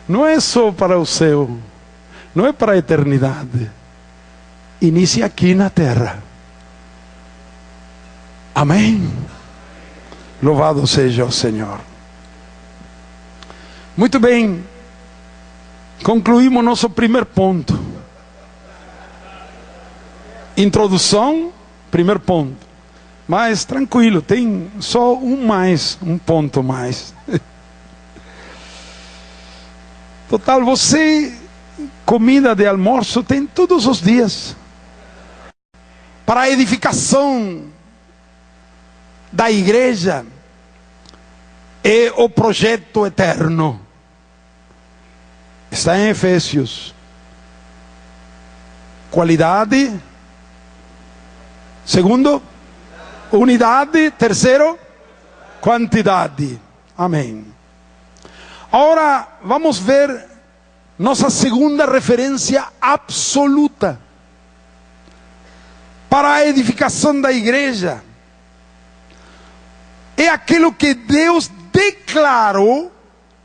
Não é só para o céu, não é para a eternidade. Inicia aqui na terra. Amém. Louvado seja o Senhor. Muito bem. Concluímos nosso primeiro ponto. Introdução, primeiro ponto. Mas tranquilo, tem só um ponto mais. Total, você, comida de almoço tem todos os dias. Para a edificação da igreja é o projeto eterno. Está em Efésios. Qualidade. Segundo, unidade. Terceiro, quantidade. Amém. Agora vamos ver nossa segunda referência absoluta para a edificação da igreja. É aquilo que Deus declarou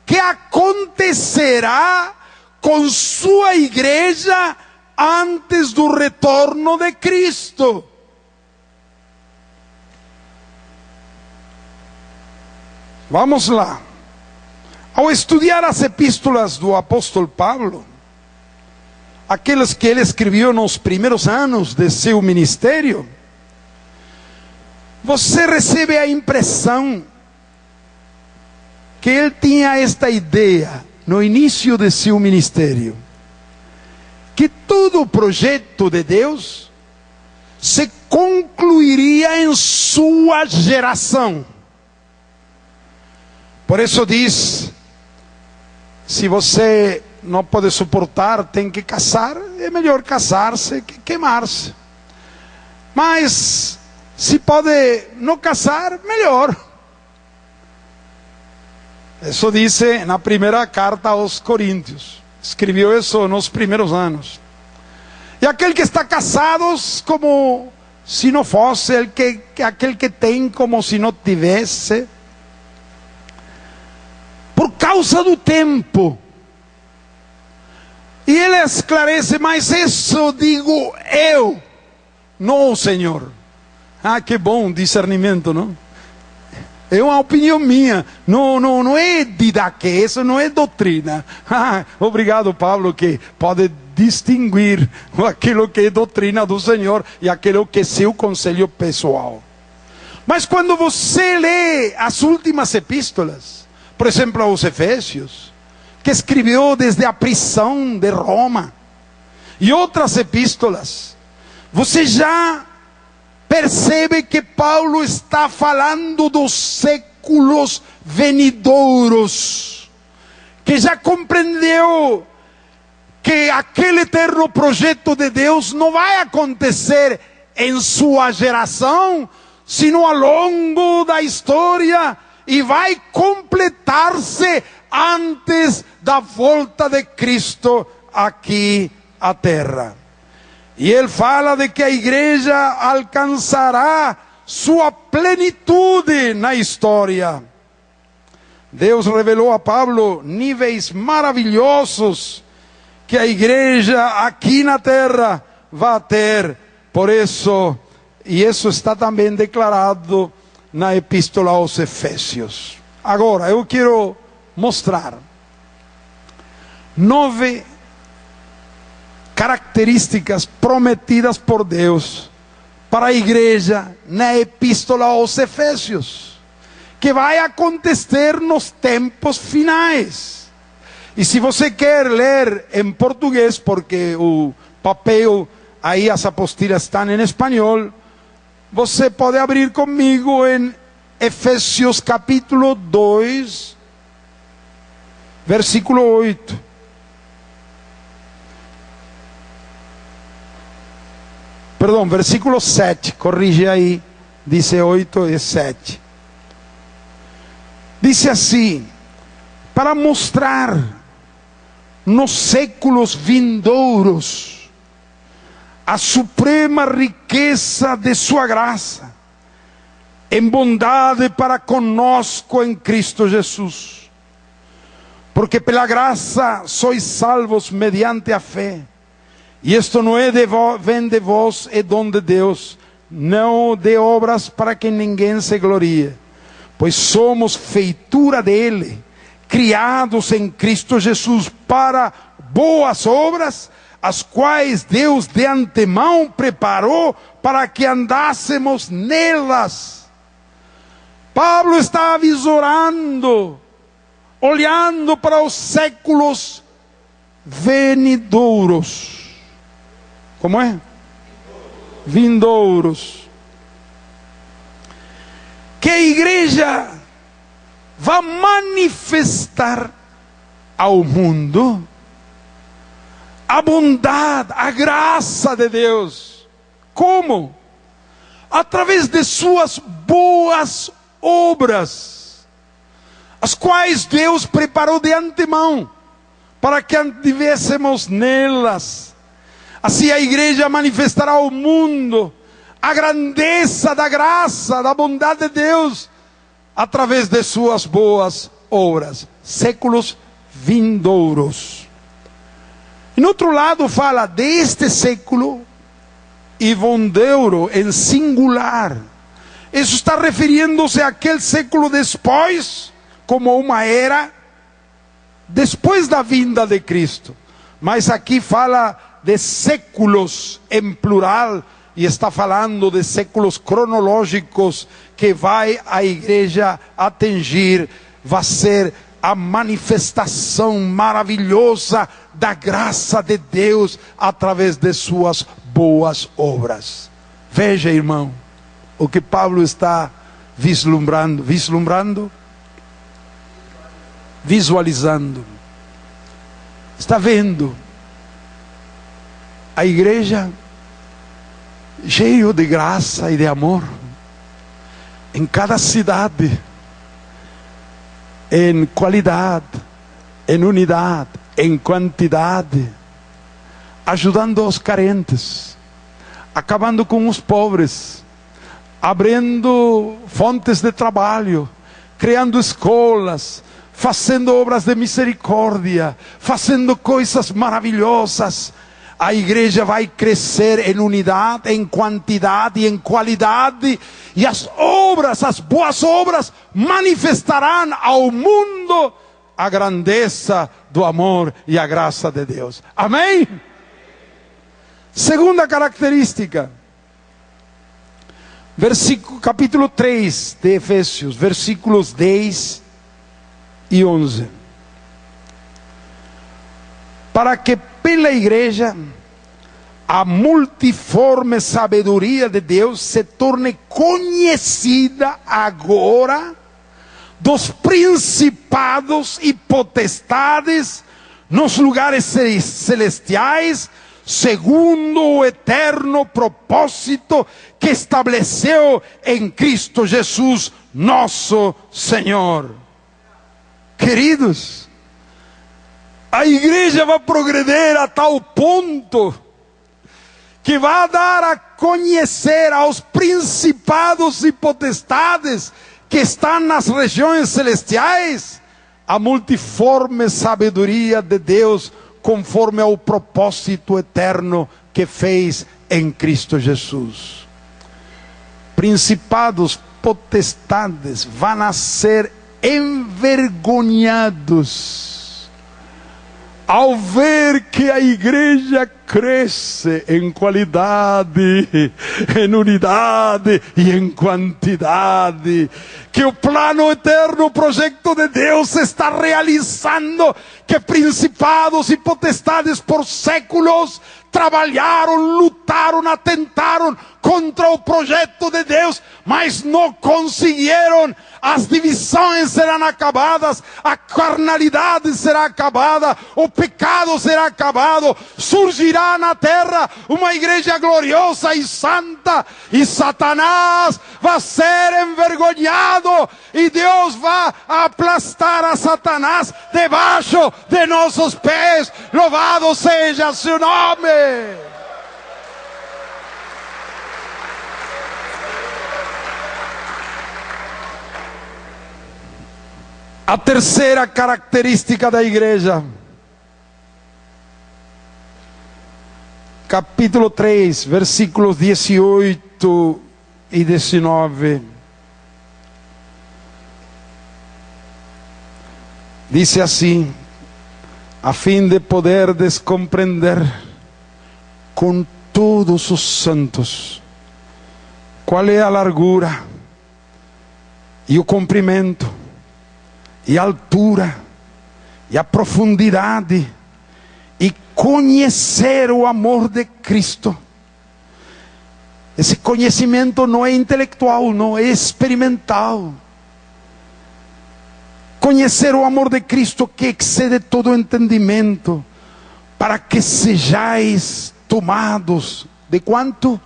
que acontecerá com sua igreja antes do retorno de Cristo. Vamos lá. Ao estudar as epístolas do apóstolo Paulo, aquelas que ele escreveu nos primeiros anos de seu ministério, você recebe a impressão que ele tinha esta ideia no início de seu ministério, que todo o projeto de Deus se concluiria em sua geração. Por isso diz: se você não pode suportar, tem que casar, é melhor casar-se que queimar-se. Mas se pode não casar, melhor. Isso disse na primeira carta aos Coríntios. Escreveu isso nos primeiros anos. E aquele que está casado, como se não fosse, aquele que tem, como se não tivesse. Por causa do tempo. E ele esclarece: mas isso digo eu, não o Senhor. Ah, que bom discernimento, não? É uma opinião minha, não é didaquê, isso não é doutrina. Ah, obrigado, Paulo, que pode distinguir aquilo que é doutrina do Senhor e aquilo que é seu conselho pessoal. Mas quando você lê as últimas epístolas, por exemplo, aos Efésios, que escreveu desde a prisão de Roma, e outras epístolas, você já percebe que Paulo está falando dos séculos venidouros, que já compreendeu que aquele eterno projeto de Deus não vai acontecer em sua geração, sino ao longo da história, e vai completar-se antes da volta de Cristo aqui à terra. E ele fala de que a igreja alcançará sua plenitude na história. Deus revelou a Paulo níveis maravilhosos que a igreja aqui na terra vai ter. Por isso, e isso está também declarado na epístola aos Efésios. Agora, eu quero mostrar 9 características prometidas por Deus para a igreja na epístola aos Efésios, que vai acontecer nos tempos finais. E se você quer ler em português, porque o papel, aí as apostilas estão em espanhol, você pode abrir comigo em Efésios capítulo 2, versículo 8. Perdão, versículo 7, corrige aí, diz 8 e 7. Diz assim: para mostrar nos séculos vindouros a suprema riqueza de sua graça, em bondade para conosco em Cristo Jesus. Porque pela graça sois salvos mediante a fé. E isto não é vem de vós, é dom de Deus, não de obras para que ninguém se glorie. Pois somos feitura dele, criados em Cristo Jesus para boas obras, as quais Deus de antemão preparou para que andássemos nelas. Paulo está visorando, olhando para os séculos venidouros. Como é? Vindouros. Que a igreja vai manifestar ao mundo a bondade, a graça de Deus. Como? Através de suas boas obras, as quais Deus preparou de antemão, para que andivêssemos nelas. Assim a igreja manifestará ao mundo a grandeza da graça, da bondade de Deus, através de suas boas obras. Séculos vindouros. Em outro lado fala deste século e vindouro em singular. Isso está referindo-se àquele século depois, como uma era depois da vinda de Cristo. Mas aqui fala de séculos em plural, e está falando de séculos cronológicos que vai a igreja atingir, vai ser a manifestação maravilhosa da graça de Deus através de suas boas obras. Veja, irmão, o que Paulo está vislumbrando, visualizando. Está vendo a igreja cheio de graça e de amor em cada cidade, em qualidade, em unidade, em quantidade, ajudando os carentes, acabando com os pobres, abrindo fontes de trabalho, criando escolas, fazendo obras de misericórdia, fazendo coisas maravilhosas. A igreja vai crescer em unidade, em quantidade e em qualidade, e as obras, as boas obras, manifestarão ao mundo a grandeza do amor e a graça de Deus. Amém? Segunda característica: Capítulo 3 de Efésios, versículos 10 e 11. Para que pela igreja a multiforme sabedoria de Deus se torne conhecida agora dos principados e potestades nos lugares celestiais, segundo o eterno propósito que estabeleceu em Cristo Jesus, nosso Senhor. Queridos, a igreja vai progredir a tal ponto que vai dar a conhecer aos principados e potestades que estão nas regiões celestiais a multiforme sabedoria de Deus, conforme ao propósito eterno que fez em Cristo Jesus. Principados, potestades vão ser envergonhados ao ver que a igreja cresce em qualidade, em unidade e em quantidade, que o plano eterno, o projeto de Deus se está realizando, que principados e potestades por séculos trabalharam, lutaram, atentaram contra o projeto de Deus, mas não conseguiram. As divisões serão acabadas, a carnalidade será acabada, o pecado será acabado, surgirá na terra uma igreja gloriosa e santa, e Satanás vai ser envergonhado, e Deus vai aplastar a Satanás debaixo de nossos pés. Louvado seja seu nome. A terceira característica da igreja, capítulo 3, versículos 18 e 19. Diz assim: a fim de poderdes compreender com todos os santos qual é a largura e o comprimento e a altura e a profundidade, e conhecer o amor de Cristo. Esse conhecimento não é intelectual, não é experimental. Conhecer o amor de Cristo que excede todo o entendimento, para que sejais tomados de quanto?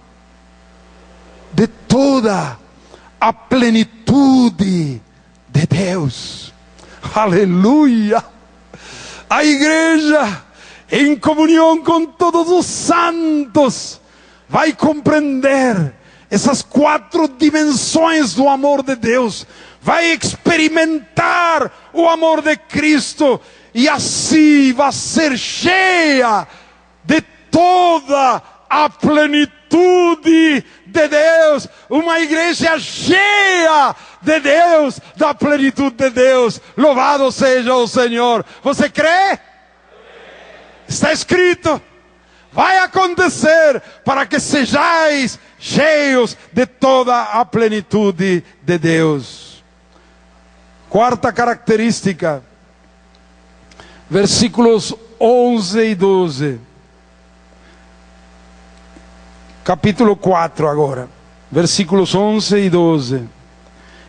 De toda a plenitude de Deus. Aleluia! A igreja, em comunhão com todos os santos, vai compreender essas 4 dimensões do amor de Deus, vai experimentar o amor de Cristo, e assim vai ser cheia de toda a plenitude de Deus. Uma igreja cheia de Deus, da plenitude de Deus. Louvado seja o Senhor. Você crê? Está escrito. Vai acontecer, para que sejais cheios de toda a plenitude de Deus. Quarta característica, versículos 11 e 12. Capítulo 4 agora, versículos 11 e 12.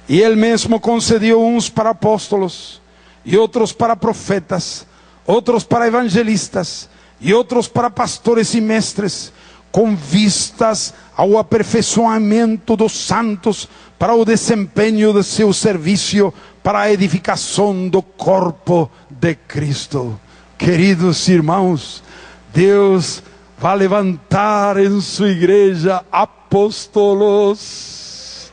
E ele mesmo concedeu uns para apóstolos, e outros para profetas, outros para evangelistas, e outros para pastores e mestres, com vistas ao aperfeiçoamento dos santos, para o desempenho de seu serviço, para a edificação do corpo de Cristo. Queridos irmãos, Deus vai levantar em sua igreja apóstolos,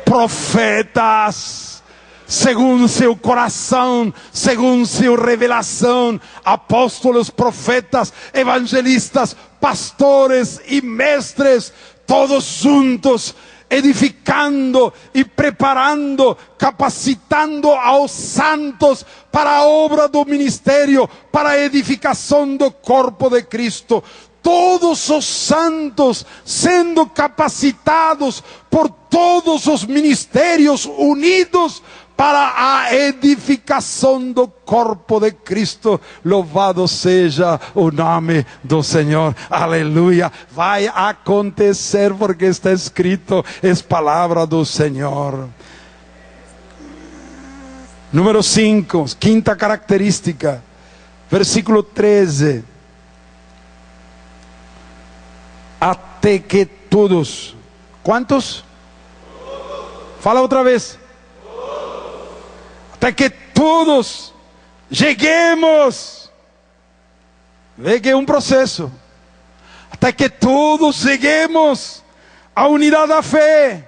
profetas, segundo seu coração, segundo sua revelação, apóstolos, profetas, evangelistas, pastores e mestres, todos juntos, edificando e preparando, capacitando aos santos para a obra do ministério, para a edificação do corpo de Cristo. todos os santos sendo capacitados por todos os ministérios unidos para a edificação do corpo de Cristo. Louvado seja o nome do Senhor. Aleluia. Vai acontecer porque está escrito, é palavra do Senhor. Número 5, quinta característica, versículo 13. Até que todos, quantos? Fala outra vez. Até que todos cheguemos. Vê que é um processo. Até que todos cheguemos à unidade da fé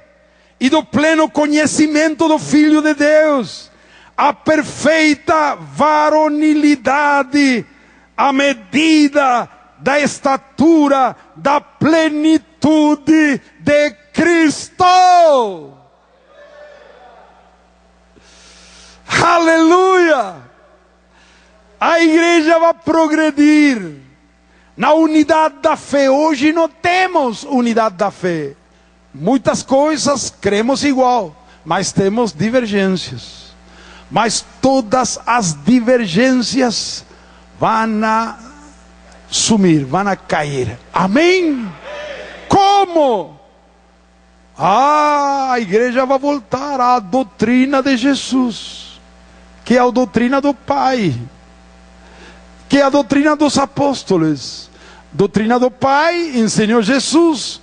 e do pleno conhecimento do Filho de Deus, a perfeita varonilidade, a medida da estatura da plenitude de Cristo. Aleluia! A igreja vai progredir na unidade da fé. Hoje não temos unidade da fé. Muitas coisas cremos igual, mas temos divergências. Mas todas as divergências vão a sumir, vão a cair. Amém? Como? A igreja vai voltar à doutrina de Jesus, que é a doutrina do Pai, que é a doutrina dos apóstolos. Doutrina do Pai ensinou Jesus,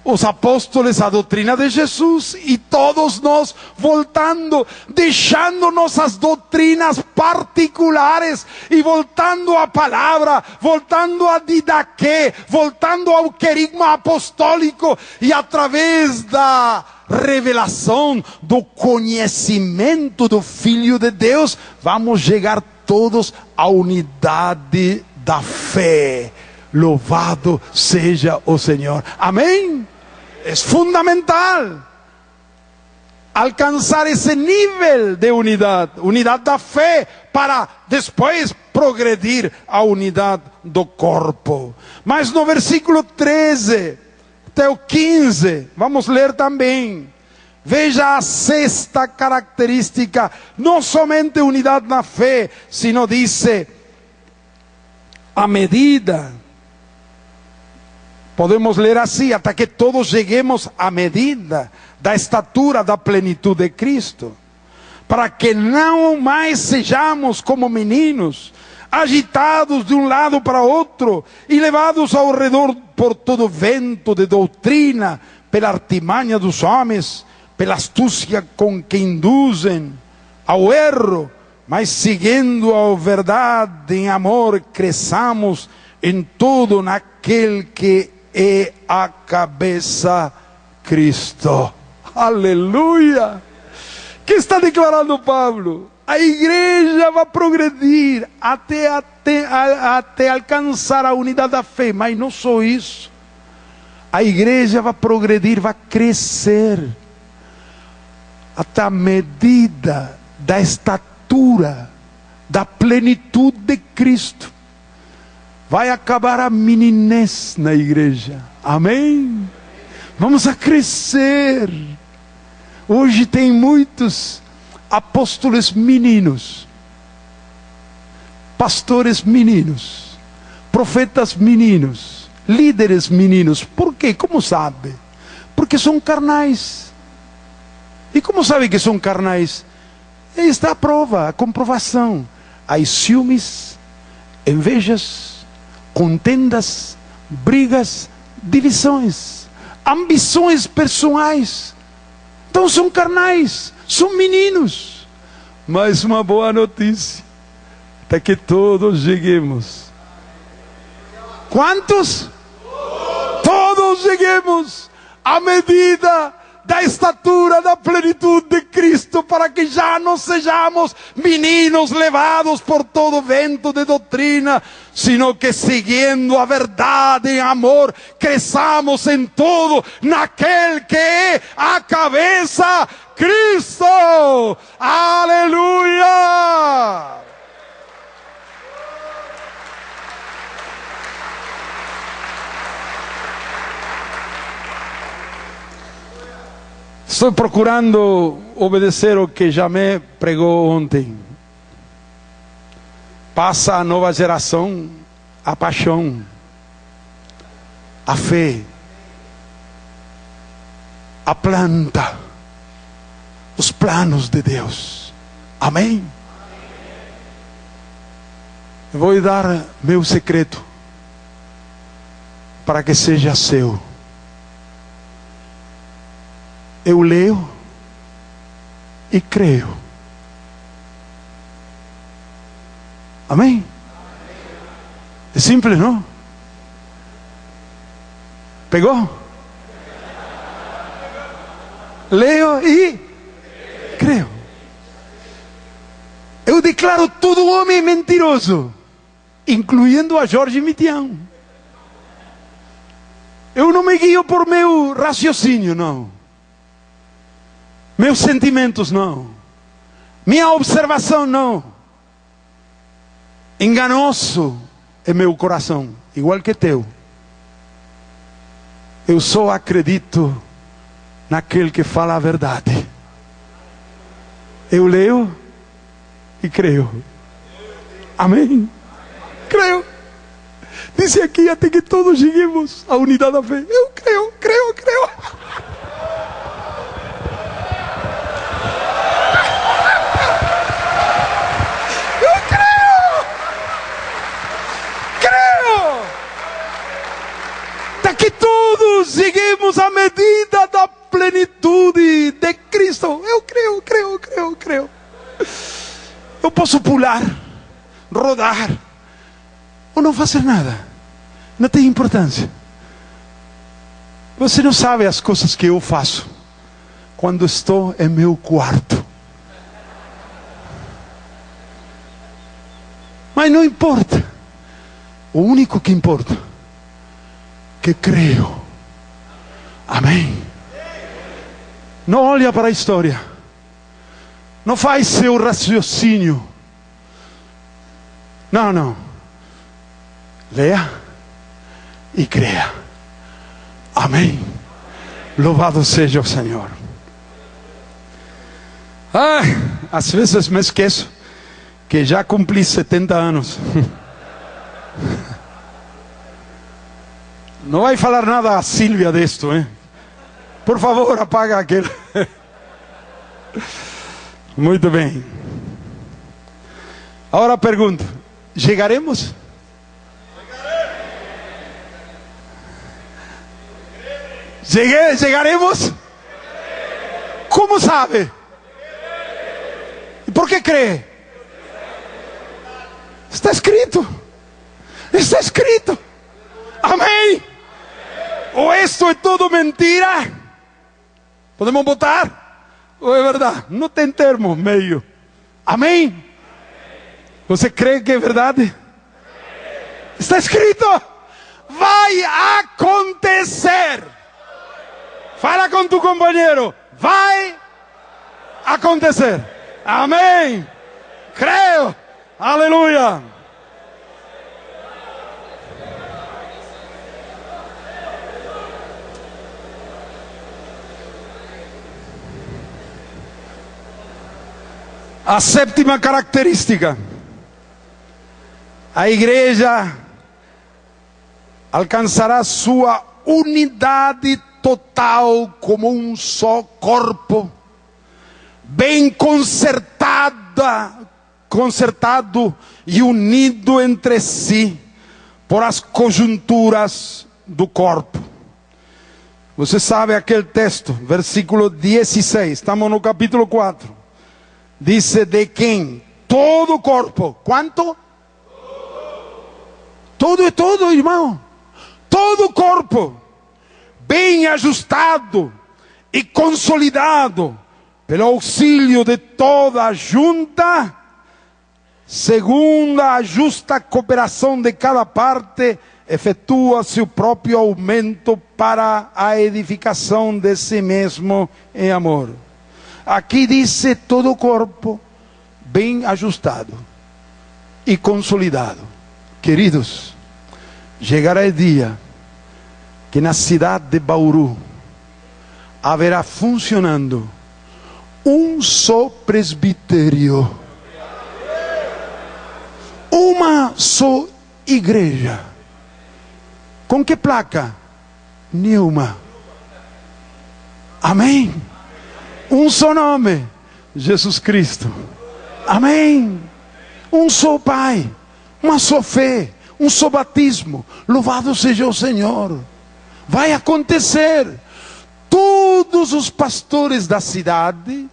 os apóstolos a doutrina de Jesus, e todos nós voltando, deixando nossas doutrinas particulares e voltando à palavra, voltando a didaquê, voltando ao querigma apostólico, e através da revelação do conhecimento do Filho de Deus, vamos chegar todos à unidade da fé. Louvado seja o Senhor. Amém? É fundamental alcançar esse nível de unidade da fé, para depois progredir a unidade do corpo. Mas no versículo 13 até o 15, vamos ler também. Veja a sexta característica, não somente unidade na fé, sino dice, a medida. Podemos ler assim, até que todos cheguemos à medida da estatura da plenitude de Cristo, para que não mais sejamos como meninos, agitados de um lado para outro e levados ao redor por todo vento de doutrina, pela artimanha dos homens, pela astúcia com que induzem ao erro, mas seguindo a verdade em amor, cresçamos em tudo naquele que é a cabeça, Cristo. Aleluia! Que está declarando Pablo? A igreja vai progredir até alcançar a unidade da fé, mas não só isso. A igreja vai progredir, vai crescer até a medida da estatura da plenitude de Cristo. Vai acabar a meninez na igreja. Amém? Vamos a crescer. Hoje tem muitos apóstolos meninos, pastores meninos, profetas meninos, líderes meninos. Por quê? Como sabe? Porque são carnais. E como sabe que são carnais? Aí está a prova, a comprovação. Há ciúmes, invejas, contendas, brigas, divisões, ambições pessoais. Então são carnais, são meninos. Mas uma boa notícia, até que todos cheguemos. Quantos? Todos cheguemos à medida da estatura da plenitude de Cristo, para que já não sejamos meninos levados por todo vento de doutrina, sino que seguindo a verdade em amor, cresçamos em tudo naquele que é a cabeça, Cristo. Aleluia! Estou procurando obedecer o que Jamé pregou ontem. Passa a nova geração a paixão, a fé, a planta, os planos de Deus. Amém? Eu vou dar meu segredo para que seja seu. Eu leio e creio. Amém? É simples, não? Pegou? Leio e creio. Eu declaro todo homem mentiroso, incluindo a Jorge Mitian. Eu não me guio por meu raciocínio, não. Meus sentimentos, não. Minha observação, não. Enganoso é meu coração, igual que teu. Eu só acredito naquele que fala a verdade. Eu leio e creio. Amém? Creio. Disse aqui até que todos cheguemos à unidade da fé. Eu creio, creio, creio. Eu creio. Creio. Até que todos cheguemos à medida da plenitude de Cristo. Eu creio, creio, creio, creio. Eu posso pular, rodar, ou não fazer nada. Não tem importância. Você não sabe as coisas que eu faço quando estou em meu quarto. Mas não importa. O único que importa, que creio. Amém? Não olha para a história. Não faz seu raciocínio. Não, não. Leia e creia. Amém. Louvado seja o Senhor. Às vezes me esqueço que já cumpri 70 anos. Não vai falar nada a Silvia disto, hein? Por favor, apaga aquele. Muito bem. Agora pergunto: chegaremos? Chegaremos? Como sabe? E por que crê? Está escrito. Está escrito. Amém. Ou isto é tudo mentira? Podemos votar? Ou é verdade? Não tem termo meio. Amém? Você crê que é verdade? Está escrito. Vai acontecer. Fala com tu companheiro. Vai acontecer. Amém. Creio. Aleluia. A sétima característica: a igreja alcançará sua unidade total como um só corpo, bem concertado e unido entre si por as conjunturas do corpo. Você sabe aquele texto, versículo 16, estamos no capítulo 4. Dice: de quem todo corpo. ¿Cuánto? Todo é todo, irmão. Todo corpo, bem ajustado e consolidado pelo auxílio de toda a junta, segundo a justa cooperação de cada parte, efetua seu próprio aumento para a edificação de si mesmo em amor. Aqui diz todo o corpo bem ajustado e consolidado. Queridos, chegará o dia que na cidade de Bauru haverá funcionando um só presbitério, uma só igreja. Com que placa? Neuma. Amém. Um só nome, Jesus Cristo. Amém. Um só Pai, uma só fé, um só batismo. Louvado seja o Senhor. Vai acontecer. Todos os pastores da cidade,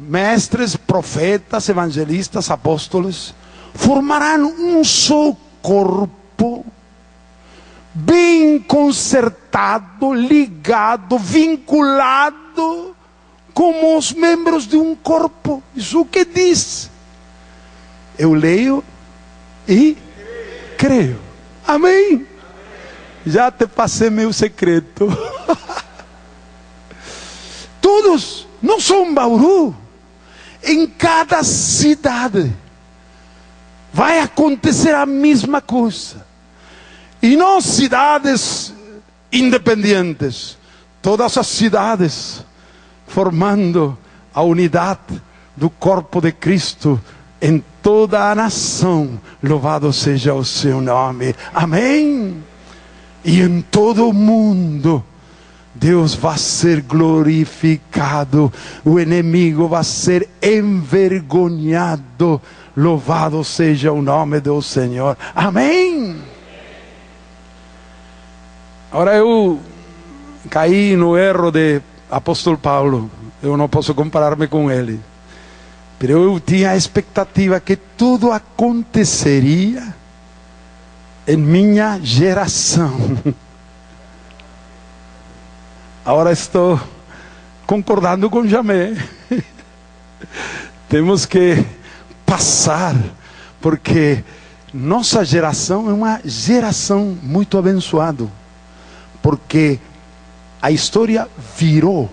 mestres, profetas, evangelistas, apóstolos, formarão um só corpo, bem concertado, ligado, vinculado, como os membros de um corpo. Isso o que diz? Eu leio e creio. Amém? Já te passei meu secreto. Todos, não só em Bauru, em cada cidade vai acontecer a mesma coisa. E não cidades independentes, todas as cidades formando a unidade do corpo de Cristo em toda a nação. Louvado seja o seu nome. Amém. E em todo o mundo Deus vai ser glorificado, o inimigo vai ser envergonhado. Louvado seja o nome do Senhor. Amém. Agora eu caí no erro de apóstolo Paulo. Eu não posso comparar-me com ele, mas eu tinha a expectativa que tudo aconteceria em minha geração. Agora estou concordando com Jamé. Temos que passar, porque nossa geração é uma geração muito abençoada, porque a história virou,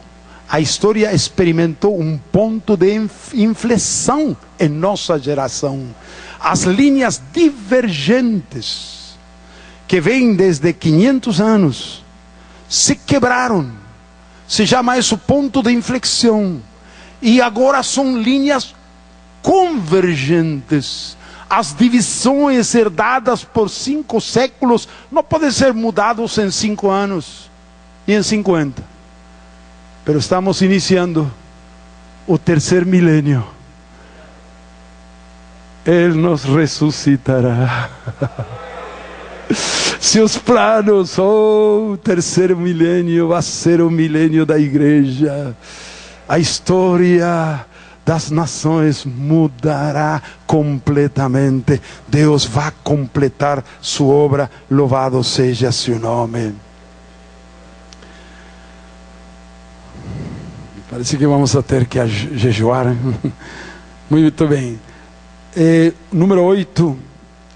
a história experimentou um ponto de inflexão em nossa geração. As linhas divergentes que vêm desde 500 anos se quebraram. Se chama isso ponto de inflexão. E agora são linhas convergentes. As divisões herdadas por 5 séculos não podem ser mudadas em 5 anos e em 50. Mas estamos iniciando o terceiro milênio. Ele nos ressuscitará. Seus planos, o terceiro milênio vai ser o milênio da igreja. A história das nações mudará completamente. Deus vai completar sua obra. Louvado seja seu nome. Parece que vamos a ter que jejuar. Muito bem. Número 8.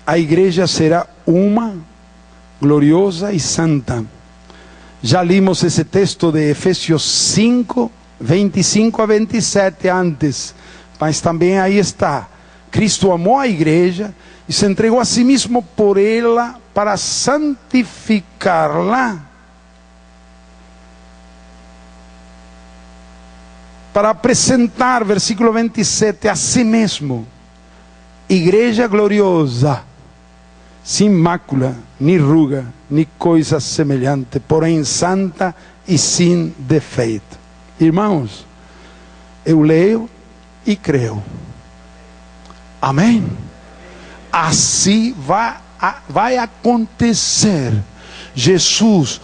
A igreja será uma, gloriosa e santa. Já limos esse texto de Efésios 5, 25 a 27 antes, mas também aí está. Cristo amou a igreja e se entregou a si mesmo por ela para santificá-la, para apresentar, versículo 27, a si mesmo, igreja gloriosa, sem mácula, nem ruga, nem coisa semelhante, porém santa e sem defeito. Irmãos, eu leio e creio. Amém? Assim vai acontecer. Jesus,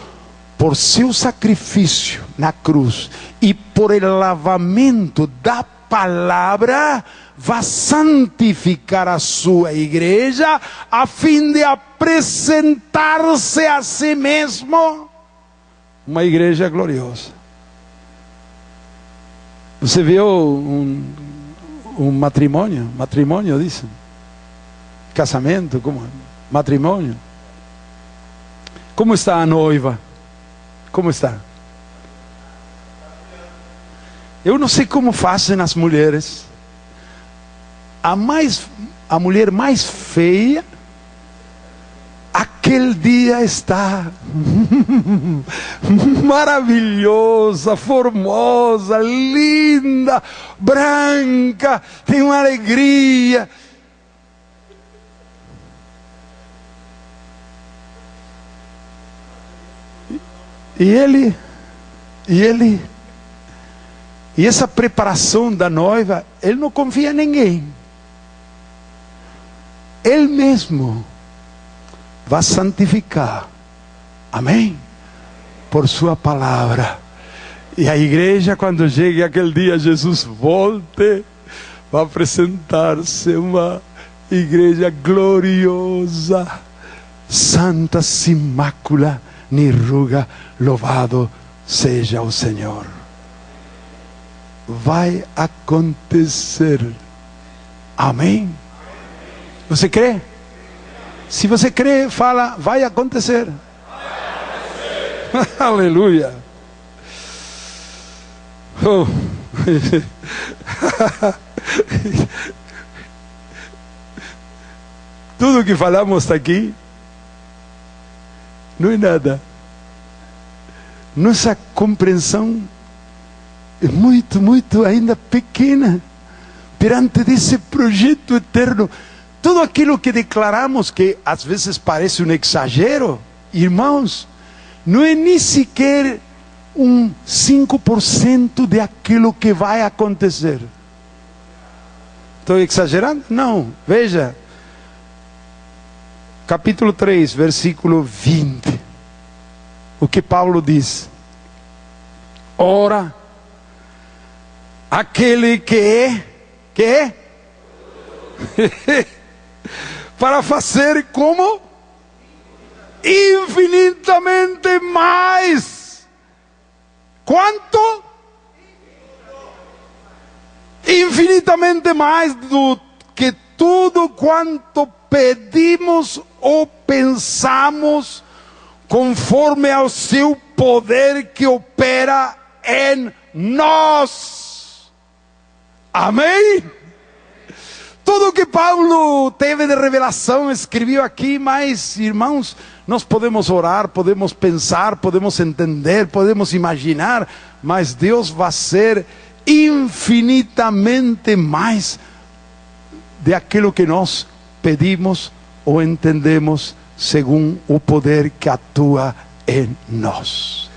por seu sacrifício na cruz e por el lavamento da palavra, vai santificar a sua igreja, a fim de apresentar-se a si mesmo uma igreja gloriosa. Você viu um matrimônio? Matrimônio, dizem? Casamento, como? Matrimônio. Como está a noiva? Como está? Eu não sei como fazem as mulheres. A mulher mais feia, aquele dia está maravilhosa, formosa, linda, branca, tem uma alegria. E essa preparação da noiva, ele não confia em ninguém. Ele mesmo vai santificar, amém? Por sua palavra. E a igreja, quando chegue aquele dia, Jesus volte, vai apresentar-se uma igreja gloriosa, santa, sem mácula, nem ruga. Louvado seja o Senhor. Vai acontecer, amém? Você crê? Se você crê, fala, vai acontecer. Aleluia. Oh. Tudo que falamos aqui não é nada. Nossa compreensão é muito ainda pequena perante desse projeto eterno. Tudo aquilo que declaramos, que às vezes parece um exagero, irmãos, não é nem sequer 5% de aquilo que vai acontecer. Estou exagerando? Não, veja. Capítulo 3, versículo 20. O que Paulo diz: ora, aquele que é para fazer como? Infinitamente mais. Quanto? Infinitamente mais do que tudo quanto pedimos ou pensamos, conforme ao seu poder que opera em nós. Amém? Tudo que Paulo teve de revelação escreveu aqui, mas, irmãos, nós podemos orar, podemos pensar, podemos entender, podemos imaginar, mas Deus vai ser infinitamente mais de aquilo que nós pedimos ou entendemos, segundo o poder que atua em nós.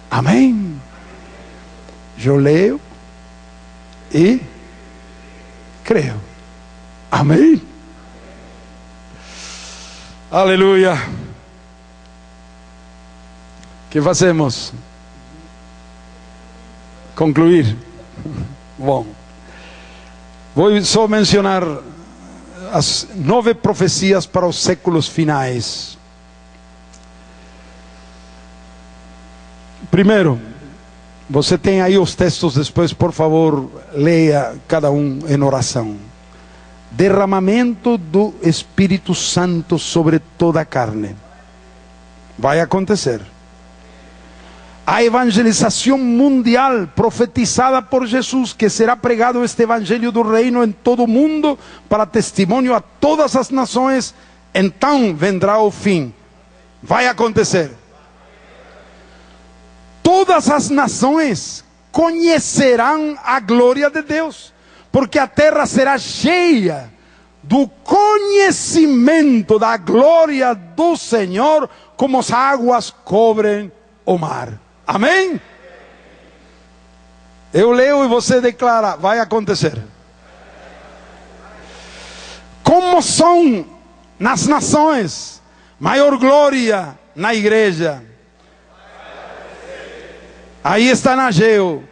Amém? Eu leio e creio. Amém? Aleluia. O que fazemos? Concluir. Bom, vou só mencionar as 9 profecias para os séculos finais. Primeiro, você tem aí os textos, depois por favor leia cada um em oração. Derramamento do Espírito Santo sobre toda a carne. Vai acontecer. A evangelização mundial profetizada por Jesus, que será pregado este evangelho do reino em todo o mundo para testemunho a todas as nações, então vendrá o fim. Vai acontecer. Todas as nações conhecerão a glória de Deus, porque a terra será cheia do conhecimento da glória do Senhor, como as águas cobrem o mar. Amém? Eu leio e você declara, vai acontecer. Como são nas nações, maior glória na igreja. Aí está na Ageu.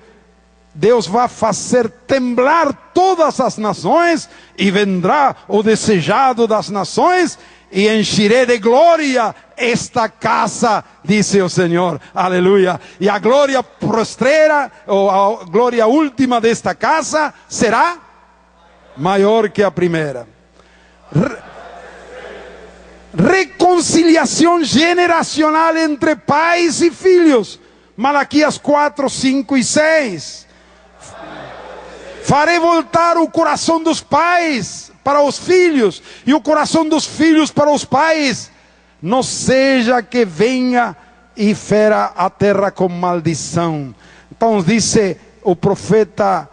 Deus vai fazer temblar todas as nações, e vendrá o desejado das nações, e encherei de glória esta casa, disse o Senhor. Aleluia. E a glória postreira, ou a glória última desta casa, será maior que a primeira. Reconciliação generacional entre pais e filhos. Malaquias 4, 5 e 6. Farei voltar o coração dos pais para os filhos, e o coração dos filhos para os pais. não seja que venha e fera a terra com maldição. Então disse o profeta,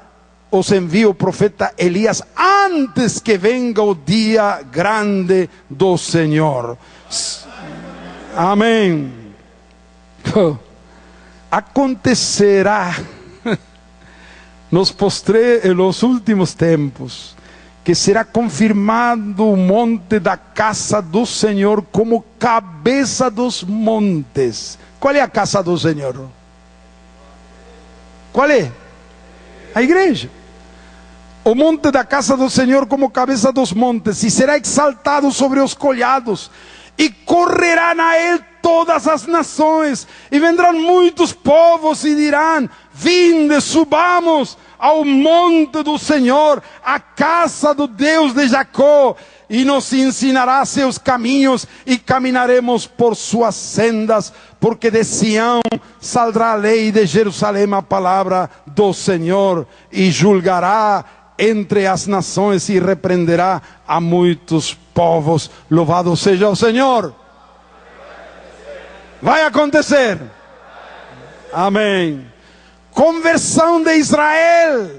os envia o profeta Elias antes que venga o dia grande do Senhor. Amém. Acontecerá nos últimos tempos que será confirmado o monte da casa do Senhor como cabeça dos montes. Qual é a casa do Senhor? Qual é? A igreja. O monte da casa do Senhor como cabeça dos montes, e será exaltado sobre os collados, e correrão a ele todas as nações, e vendrão muitos povos e dirão: vinde, subamos ao monte do Senhor, à casa do Deus de Jacó, e nos ensinará seus caminhos, e caminharemos por suas sendas, porque de Sião saldrá a lei, de Jerusalém a palavra do Senhor, e julgará entre as nações e repreenderá a muitos povos. Louvado seja o Senhor. Vai acontecer. Amém. Conversão de Israel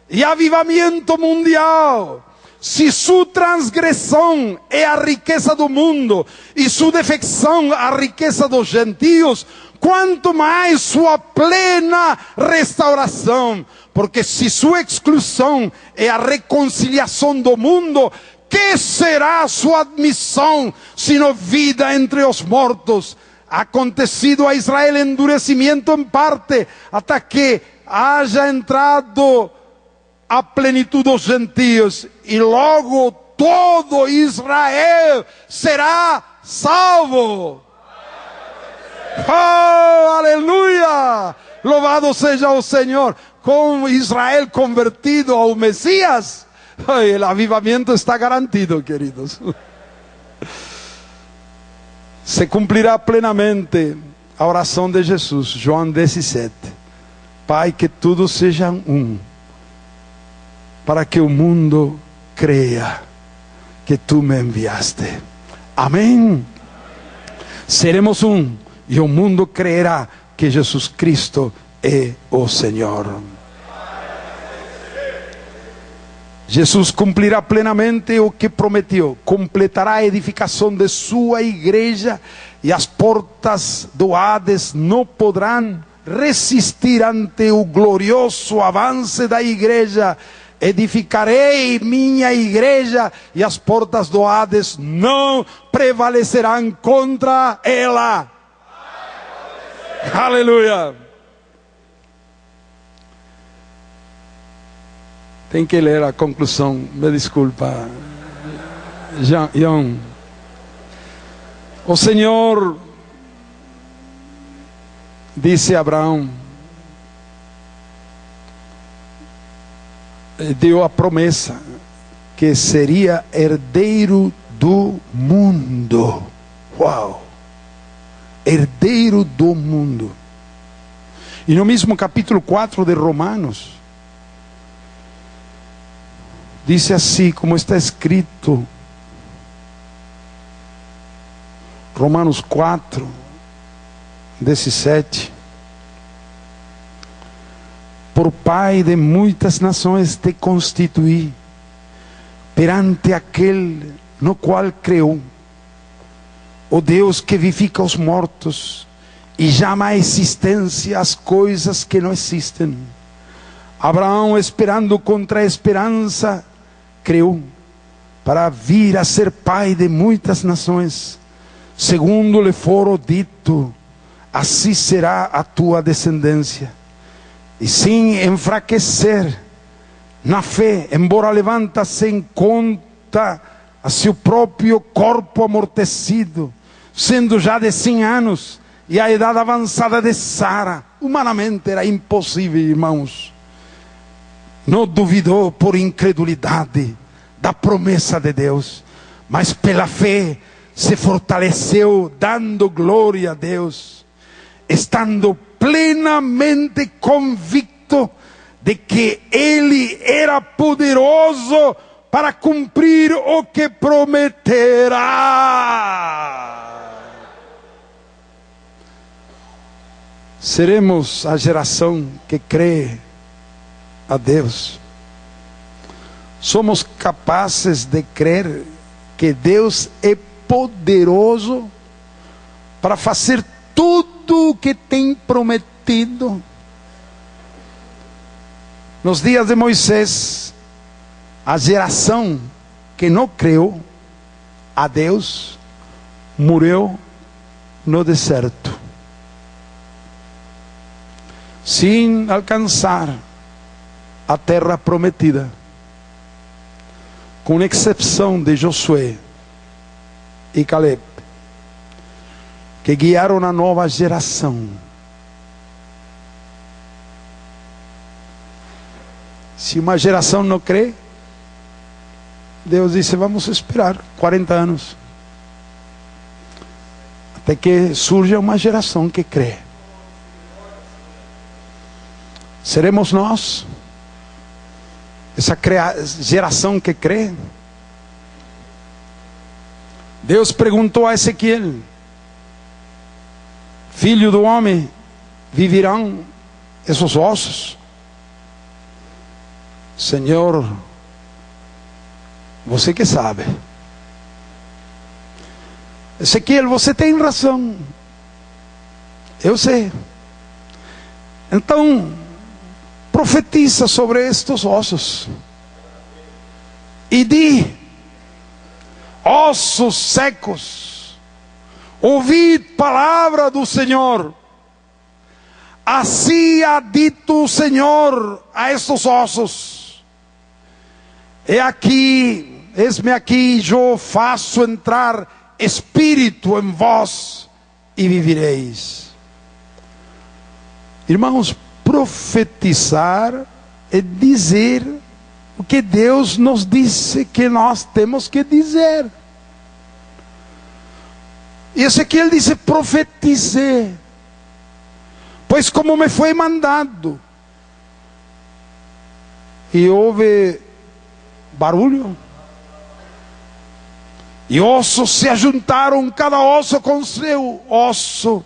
e avivamento mundial. Se sua transgressão é a riqueza do mundo e sua defecção a riqueza dos gentios, quanto mais sua plena restauração. Porque se sua exclusão é a reconciliação do mundo, que será sua admissão, sino vida entre os mortos? Acontecido a Israel endurecimento em parte, até que haja entrado a plenitude dos gentios, e logo todo Israel será salvo. Oh, aleluia! Louvado seja o Senhor. Com Israel convertido ao Messias, o avivamento está garantido, queridos. Se cumprirá plenamente a oração de Jesus, João 17. Pai, que tudo seja um, para que o mundo creia que tu me enviaste. Amém. Seremos um, e o mundo creerá que Jesus Cristo é o Senhor. Jesus cumprirá plenamente o que prometeu, completará a edificação de sua igreja, e as portas do Hades não poderão resistir ante o glorioso avanço da igreja. Edificarei minha igreja, e as portas do Hades não prevalecerão contra ela. Aleluia. Tem que ler a conclusão, me desculpa, John. O Senhor disse a Abraão, deu a promessa que seria herdeiro do mundo. Uau! Herdeiro do mundo. E no mesmo capítulo 4 de Romanos, diz assim, como está escrito, Romanos 4, 17: por pai de muitas nações te constituí, perante aquele no qual creu, o Deus que vivifica os mortos e chama à existência as coisas que não existem. Abraão, esperando contra a esperança, creu, para vir a ser pai de muitas nações, segundo lhe fora dito: assim será a tua descendência. E sem enfraquecer na fé, embora levanta-se em conta a seu próprio corpo amortecido, sendo já de 100 anos, e a idade avançada de Sara, humanamente era impossível, irmãos. Não duvidou por incredulidade da promessa de Deus, mas pela fé se fortaleceu, dando glória a Deus, estando plenamente convicto de que Ele era poderoso para cumprir o que prometerá. Seremos a geração que crê a Deus. Somos capazes de crer que Deus é poderoso para fazer tudo o que tem prometido. Nos dias de Moisés, a geração que não creu a Deus morreu no deserto, sem alcançar a terra prometida, com exceção de Josué e Caleb, que guiaram a nova geração. Se uma geração não crê, Deus disse: vamos esperar 40 anos, até que surja uma geração que crê. Seremos nós essa geração que crê? Deus perguntou a Ezequiel: filho do homem, viverão esses ossos? Senhor, você que sabe. Ezequiel, você tem razão, eu sei. Então profetiza sobre estes ossos e di: ossos secos, ouvid palavra do Senhor. Assim ha dito o Senhor a estes ossos: eis-me aqui, eu faço entrar espírito em vós e vivereis. Irmãos, profetizar é dizer o que Deus nos disse que nós temos que dizer. E Ezequiel disse: profetize, pois como me foi mandado. E houve barulho, e ossos se ajuntaram, cada osso com seu osso,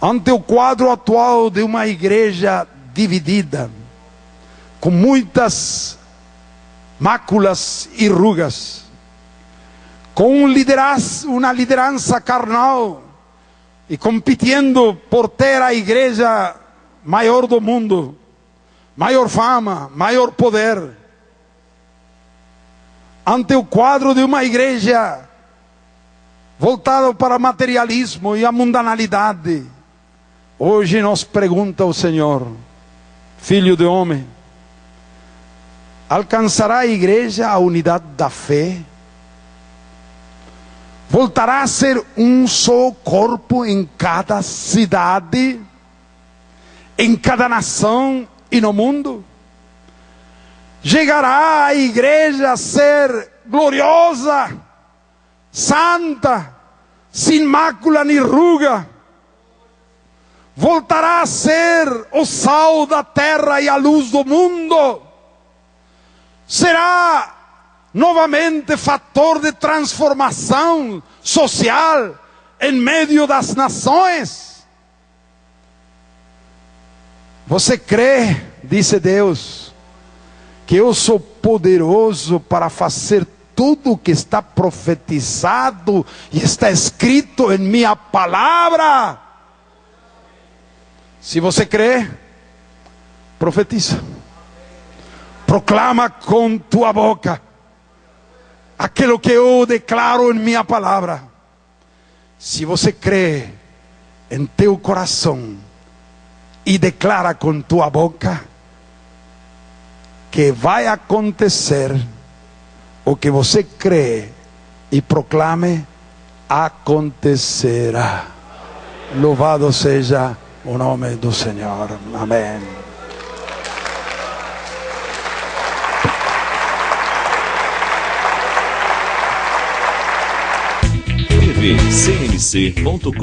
ante o quadro atual de uma igreja dividida, com muitas máculas e rugas, com uma liderança carnal, e competindo por ter a igreja maior do mundo, maior fama, maior poder, ante o quadro de uma igreja voltada para o materialismo e a mundanalidade. Hoje nos pergunta o Senhor: filho de homem, alcançará a igreja a unidade da fé? Voltará a ser um só corpo em cada cidade, em cada nação e no mundo? Chegará a igreja a ser gloriosa, santa, sem mácula nem ruga? Voltará a ser o sal da terra e a luz do mundo? Será novamente fator de transformação social em meio das nações? Você crê, disse Deus, que eu sou poderoso para fazer tudo o que está profetizado e está escrito em minha palavra? Se você crê, profetiza, proclama com tua boca aquilo que eu declaro em minha palavra. Se você crê em teu coração e declara com tua boca, que vai acontecer o que você crê e proclame, acontecerá. Louvado seja o nome do Senhor. Amém. tvcmc.com.br.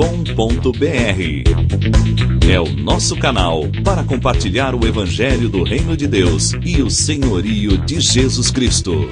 É o nosso canal para compartilhar o Evangelho do Reino de Deus e o senhorio de Jesus Cristo.